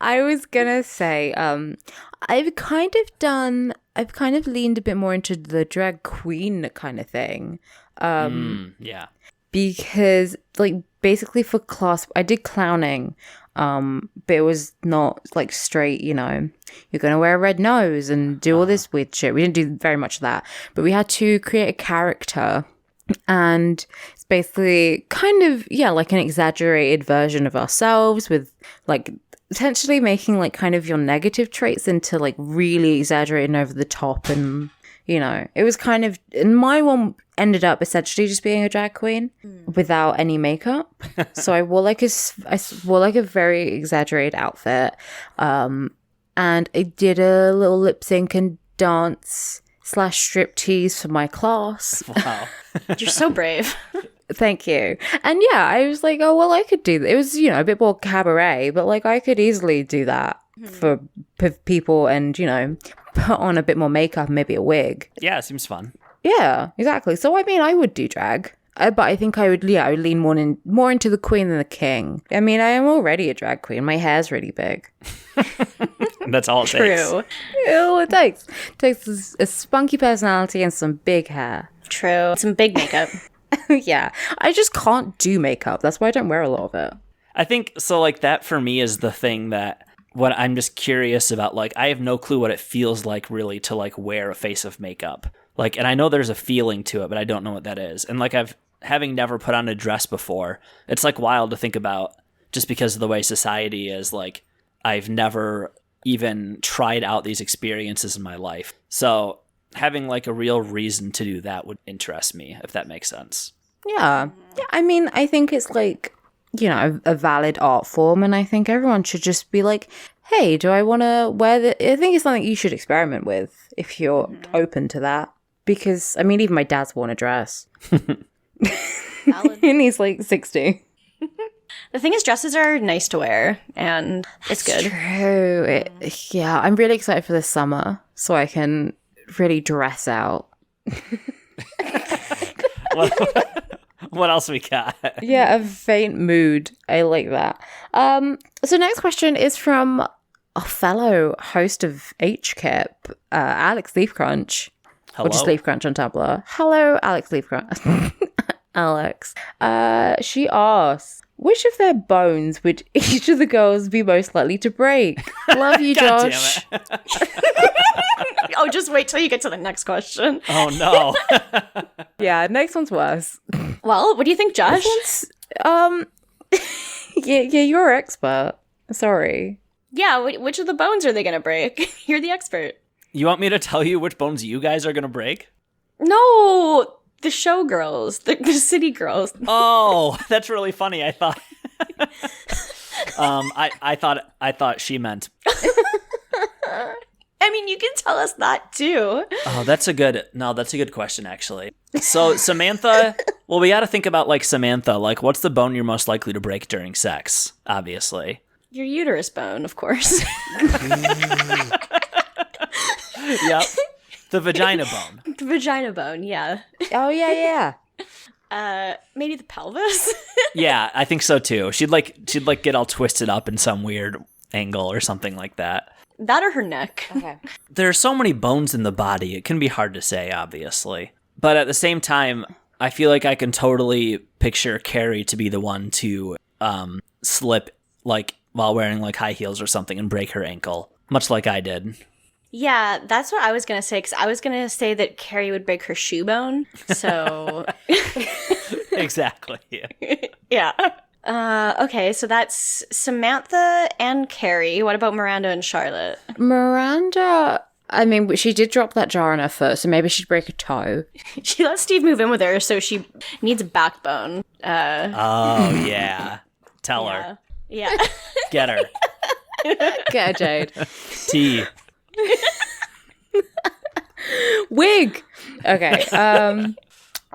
I was going to say, I've kind of leaned a bit more into the drag queen kind of thing. Yeah. Because, like, basically for class, I did clowning. But it was not like straight, you know, you're going to wear a red nose and do all this weird shit. We didn't do very much of that, but we had to create a character, and it's basically kind of, like an exaggerated version of ourselves with like potentially making like kind of your negative traits into like really exaggerated and over the top. And, you know, it was kind of, and my one ended up essentially just being a drag queen without any makeup. So I wore like a very exaggerated outfit. And I did a little lip sync and dance / strip tease for my class. Wow. You're so brave. Thank you. And yeah, I was like, oh, well, I could do that. It was, you know, a bit more cabaret, but like I could easily do that for people and, you know, put on a bit more makeup and maybe a wig. Yeah, it seems fun. Yeah, exactly. So I mean, I would do drag. But I think I would lean more into the queen than the king. I mean, I am already a drag queen. My hair's really big. That's all it takes. True. All it takes. It takes a spunky personality and some big hair. True. Some big makeup. Yeah. I just can't do makeup. That's why I don't wear a lot of it. I think so. Like that for me is the thing that what I'm just curious about. Like I have no clue what it feels like really to like wear a face of makeup. Like, and I know there's a feeling to it, but I don't know what that is. And like having never put on a dress before, it's like wild to think about just because of the way society is. Like I've never even tried out these experiences in my life. So having like a real reason to do that would interest me, if that makes sense. Yeah. I mean, I think it's like, you know, a valid art form. And I think everyone should just be like, hey, do I want to wear I think it's something you should experiment with if you're open to that. Because, I mean, even my dad's worn a dress. And he's like 60. The thing is, dresses are nice to wear, and it's good. True. Yeah, I'm really excited for this summer so I can really dress out. What else we got? Yeah, a faint mood. I like that. So next question is from a fellow host of HKIP, Alex Leafcrunch. Hello. Or just Leafcrunch on Tumblr. Hello, Alex Leafcrunch. Alex. She asks, which of their bones would each of the girls be most likely to break? Love you, God Josh. damn it. Oh, just wait till you get to the next question. Oh no. Yeah, next one's worse. Well, what do you think, Josh? Yeah, you're an expert. Sorry. Yeah, which of the bones are they going to break? You're the expert. You want me to tell you which bones you guys are gonna break? No, the showgirls, the city girls. Oh, that's really funny. I thought. I thought she meant. I mean, you can tell us that too. Oh, that's a good question actually. So Samantha, well, we got to think about like Samantha. Like, what's the bone you're most likely to break during sex? Obviously. Your uterus bone, of course. Yep. The vagina bone. The vagina bone, yeah. Oh, yeah. Maybe the pelvis. Yeah, I think so too. She'd get all twisted up in some weird angle or something like that. That or her neck. Okay. There are so many bones in the body. It can be hard to say, obviously. But at the same time, I feel like I can totally picture Carrie to be the one to slip like while wearing like high heels or something and break her ankle, much like I did. Yeah, that's what I was going to say, because I was going to say that Carrie would break her shoe bone, so... Exactly. Yeah. Okay, so that's Samantha and Carrie. What about Miranda and Charlotte? Miranda, I mean, she did drop that jar on her foot, so maybe she'd break a toe. She let Steve move in with her, so she needs a backbone. Oh, yeah. Tell her. Yeah. Get her. Get her, Jade. T. Wig. Okay. And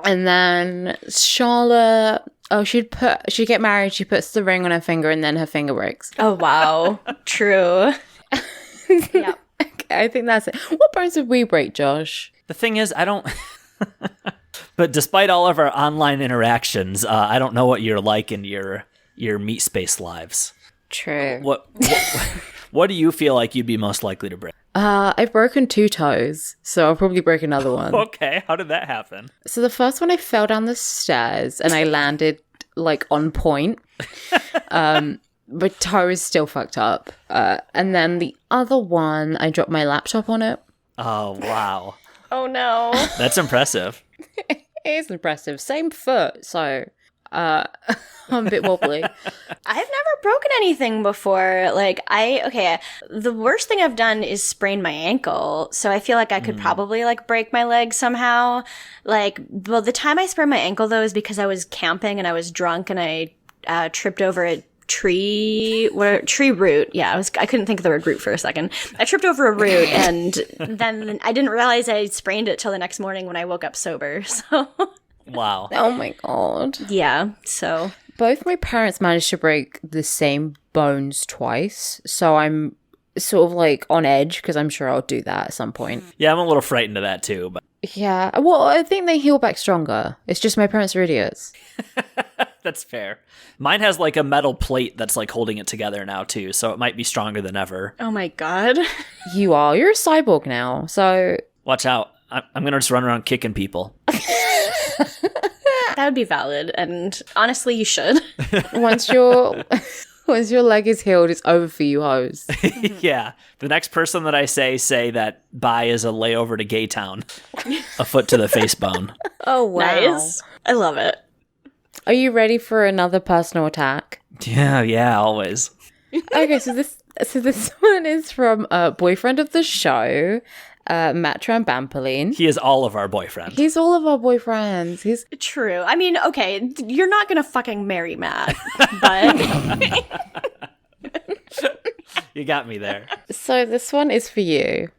then Charlotte. Oh, she'd get married. She puts the ring on her finger, and then her finger breaks. Oh wow, true. Yeah. Okay, I think that's it. What bones did we break, Josh? The thing is, I don't. But despite all of our online interactions, I don't know what you're like in your meat space lives. True. What do you feel like you'd be most likely to break? I've broken 2 toes, so I'll probably break another one. Okay, how did that happen? So the first one, I fell down the stairs and I landed like on point. My toe is still fucked up. And then the other one, I dropped my laptop on it. Oh, wow. Oh no. That's impressive. It is impressive. Same foot, so I'm a bit wobbly. I've never broken anything before. The worst thing I've done is sprain my ankle. So I feel like I could probably like break my leg somehow. The time I sprained my ankle though is because I was camping and I was drunk and I tripped over a tree root. Yeah, I couldn't think of the word root for a second. I tripped over a root and then I didn't realize I sprained it till the next morning when I woke up sober. So Wow. Oh my god. yeah, so Both my parents managed to break the same bones twice, so I'm sort of like on edge because I'm sure I'll do that at some point. Yeah, I'm a little frightened of that too, but Yeah, well, I think they heal back stronger. It's just my parents are idiots. that's fair. Mine has like a metal plate that's like holding it together now too, so it might be stronger than ever. Oh my god. You're a cyborg now, so Watch out. I'm gonna just run around kicking people. That would be valid, and honestly, you should. once your leg is healed, it's over for you hoes. Yeah. The next person that I say that bye is a layover to Gay Town. A foot to the face bone. Oh wow. Nice. I love it. Are you ready for another personal attack? Yeah, always. Okay, so this one is from a boyfriend of the show, Matt Trambampoline. He is all of our boyfriends. He's all of our boyfriends. He's True. I mean, okay, you're not gonna fucking marry Matt, but You got me there. so this one is for you,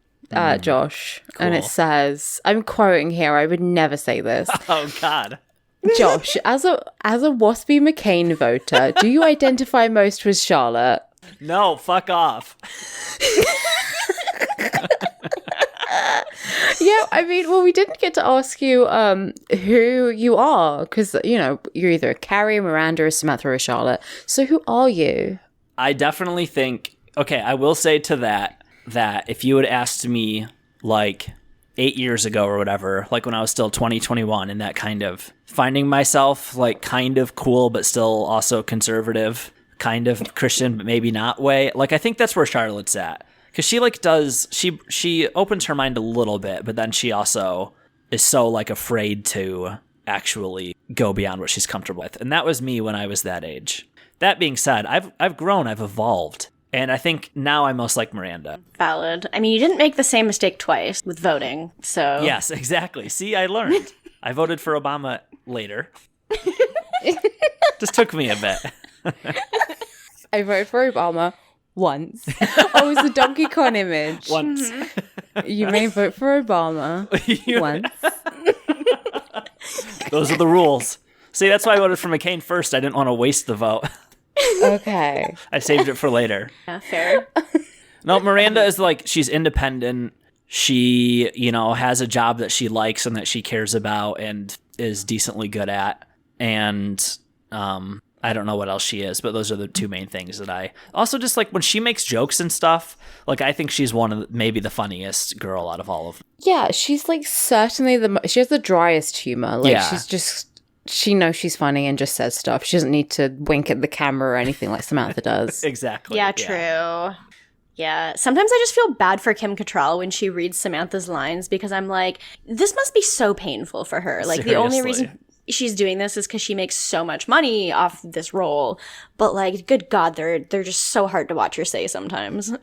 Josh, and it Cool. says, I'm quoting here. I would never say this. Oh God. Josh, as a waspy McCain voter, do you identify most with Charlotte? No, fuck off. Yeah, I mean, well, we didn't get to ask you who you are, because, you know, you're either a Carrie, Miranda, or Samantha, or Charlotte. So who are you? I definitely think, okay, I will say to that if you had asked me like 8 years ago or whatever, like when I was still 20, 21, and that kind of finding myself like kind of cool, but still also conservative, kind of Christian, but maybe not way. Like, I think that's where Charlotte's at. Because she like she opens her mind a little bit, but then she also is so like afraid to actually go beyond what she's comfortable with. And that was me when I was that age. That being said, I've grown, I've evolved. And I think now I'm most like Miranda. valid. I mean, you didn't make the same mistake twice with voting, so Yes, exactly. See, I learned. I voted for Obama later. Just took me a bit. I voted for Obama once. Oh, it's the Donkey Kong image. Once. You may vote for Obama once. Those are the rules. See, that's why I voted for McCain first. I didn't want to waste the vote. Okay. I saved it for later. yeah, fair. No, Miranda is like, she's independent. She, you know, has a job that she likes and that she cares about and is decently good at. And I don't know what else she is, but those are the two main things that I also just like when she makes jokes and stuff. Like, I think she's one of maybe the funniest girl out of all of them. Yeah, she's like certainly she has the driest humor. Like, Yeah. she knows she's funny and just says stuff. She doesn't need to wink at the camera or anything like Samantha does. Exactly. Yeah, true. Yeah, sometimes I just feel bad for Kim Cattrall when she reads Samantha's lines because I'm like, this must be so painful for her. Like, the only Seriously. reason she's doing this is because she makes so much money off this role. But, like, good God, they're just so hard to watch her say sometimes.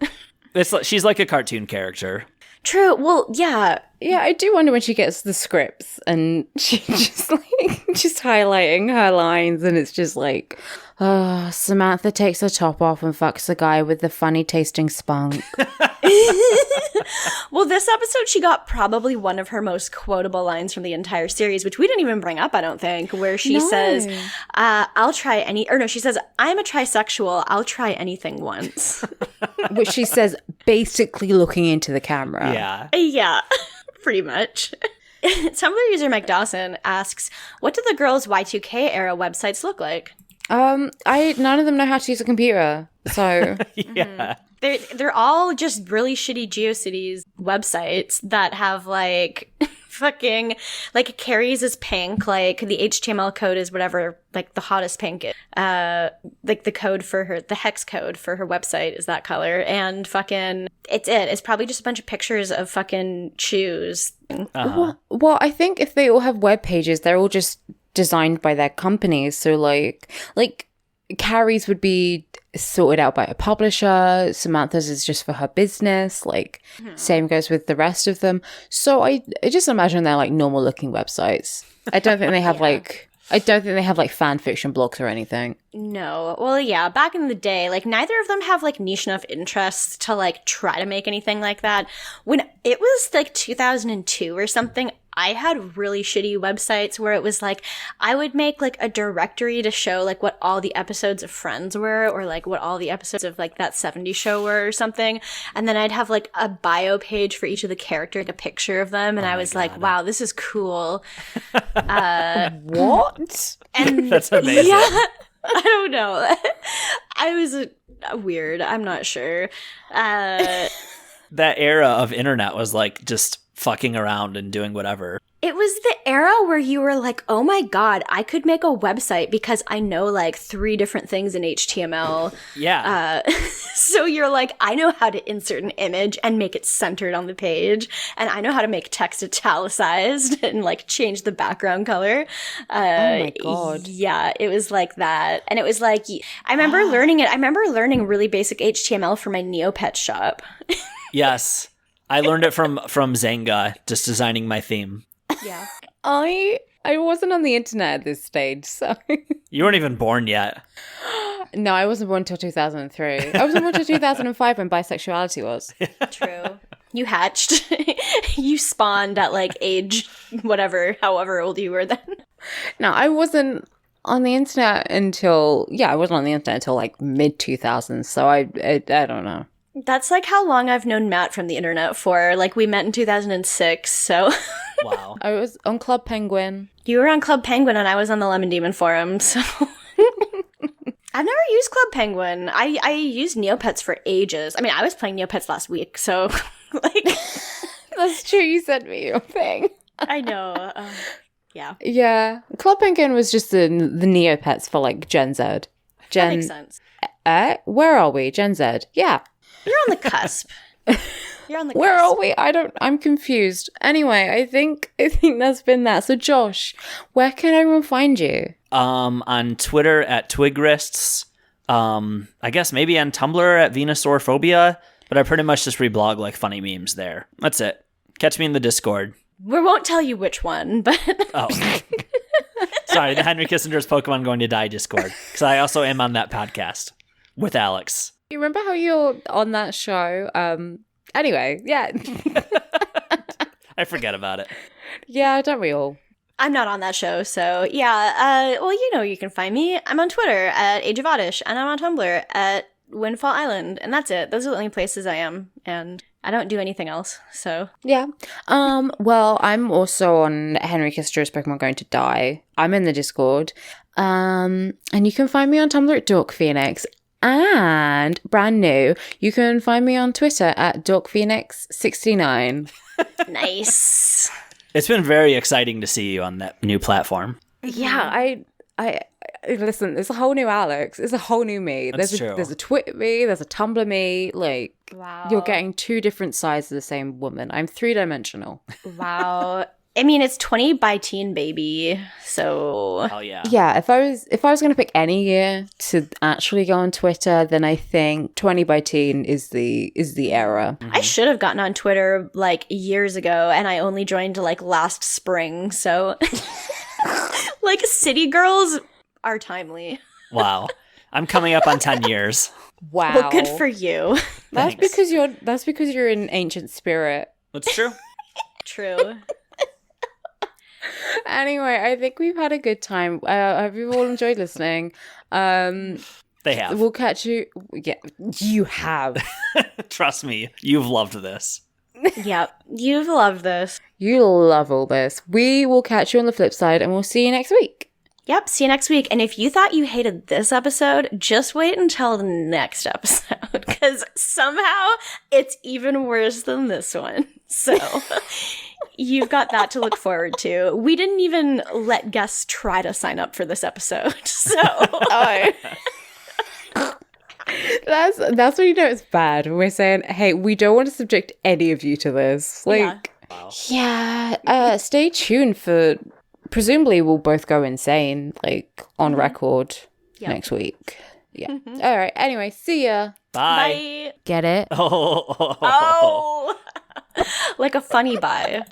It's like, she's like a cartoon character. True. Well, yeah. Yeah, I do wonder when she gets the scripts and she's just highlighting her lines and it's just like, oh, Samantha takes her top off and fucks the guy with the funny tasting spunk. Well, this episode, she got probably one of her most quotable lines from the entire series, which we didn't even bring up, I don't think, where she says, I'll try she says, I'm a trisexual. I'll try anything once. Which she says basically looking into the camera. Yeah. Yeah, pretty much. Tumblr user Mike Dawson asks, what do the girls' Y2K era websites look like? None of them know how to use a computer. So Yeah. They're all just really shitty GeoCities websites that have like fucking like Carrie's is pink, like the HTML code is whatever, like the hottest pink. Like the code for her, the hex code for her website is that color, and fucking it's probably just a bunch of pictures of fucking shoes. well, I think if they all have web pages, they're all just designed by their companies. So like Carrie's would be sorted out by a publisher. Samantha's is just for her business. Like, same goes with the rest of them. So I just imagine they're like normal looking websites. I don't think they have like fan fiction blogs or anything. No. Well, yeah, back in the day, like neither of them have like niche enough interests to like try to make anything like that. When it was like 2002 or something, I had really shitty websites where it was like, I would make like a directory to show like what all the episodes of Friends were, or like what all the episodes of like that 70s show were or something. And then I'd have like a bio page for each of the characters, like a picture of them. And I was like, wow, this is cool. What? And That's amazing. Yeah, I don't know. I was weird. I'm not sure. That era of internet was like just fucking around and doing whatever. It was the era where you were like, oh my God, I could make a website because I know like 3 different things in HTML. Yeah. So you're like, I know how to insert an image and make it centered on the page. And I know how to make text italicized and like change the background color. Oh my God. Yeah, it was like that. And it was like, I remember learning it. I remember learning really basic HTML for my Neopet shop. Yes. I learned it from Zanga, just designing my theme. Yeah. I wasn't on the internet at this stage, so... You weren't even born yet. No, I wasn't born until 2003. I wasn't born until 2005 when bisexuality was. True. You hatched. You spawned at like age whatever, however old you were then. No, I wasn't on the internet until... Yeah, I wasn't on the internet until like mid-2000s, so I don't know. That's like how long I've known Matt from the internet for. Like, we met in 2006, so... Wow. I was on Club Penguin. You were on Club Penguin and I was on the Lemon Demon forum, so... I've never used Club Penguin. I used Neopets for ages. I mean, I was playing Neopets last week, so, like... That's true, you sent me your thing. I know. Yeah. Yeah. Club Penguin was just the Neopets for, like, Gen Z. That makes sense. Where are we? Gen Z. Yeah. You're on the cusp. You're on the cusp. Where are we? I'm confused. Anyway, I think that's been that. So Josh, where can everyone find you? On Twitter at Twigrists. I guess maybe on Tumblr at Venusaurphobia, but I pretty much just reblog like funny memes there. That's it. Catch me in the Discord. We won't tell you which one, but... Oh. Sorry, the Henry Kissinger's Pokemon Going to Die Discord. Because I also am on that podcast with Alex. You remember how you're on that show? Anyway, yeah. I forget about it. Yeah, don't we all? I'm not on that show, so yeah. Well, you know you can find me. I'm on Twitter at Age of Oddish, and I'm on Tumblr at Windfall Island, and that's it. Those are the only places I am, and I don't do anything else, so. Yeah. Well, I'm also on Henry Kissinger's Pokemon Going to Die. I'm in the Discord. And you can find me on Tumblr at Dork Phoenix. And brand new, you can find me on Twitter at DorkPhoenix69. Nice. It's been very exciting to see you on that new platform. Yeah, I listen, there's a whole new Alex. There's a whole new me. That's true. There's a Twitter me, there's a Tumblr me. Like, Wow. You're getting 2 different sides of the same woman. I'm 3-dimensional. Wow. I mean, it's 20 by teen, baby. So Oh yeah. Yeah, if I was going to pick any year to actually go on Twitter, then I think 20 by teen is the era. I should have gotten on Twitter like years ago, and I only joined like last spring. So like city girls are timely. Wow. I'm coming up on 10 years. Wow. Well, good for you. That's Thanks. because you're an ancient spirit. That's true. True. Anyway, I think we've had a good time. I hope you've all enjoyed listening. They have. We'll catch you. Yeah, you have. Trust me, you've loved this. Yep. You've loved this. You love all this. We will catch you on the flip side, and we'll see you next week. Yep. See you next week. And if you thought you hated this episode, just wait until the next episode, because somehow it's even worse than this one. So you've got that to look forward to. We didn't even let guests try to sign up for this episode. So That's when you know it's bad. When we're saying, hey, we don't want to subject any of you to this. Like, stay tuned for, presumably we'll both go insane, like, on record next week. Yeah. All right. Anyway, see ya. Bye. Bye. Get it? Oh. Like a funny bye.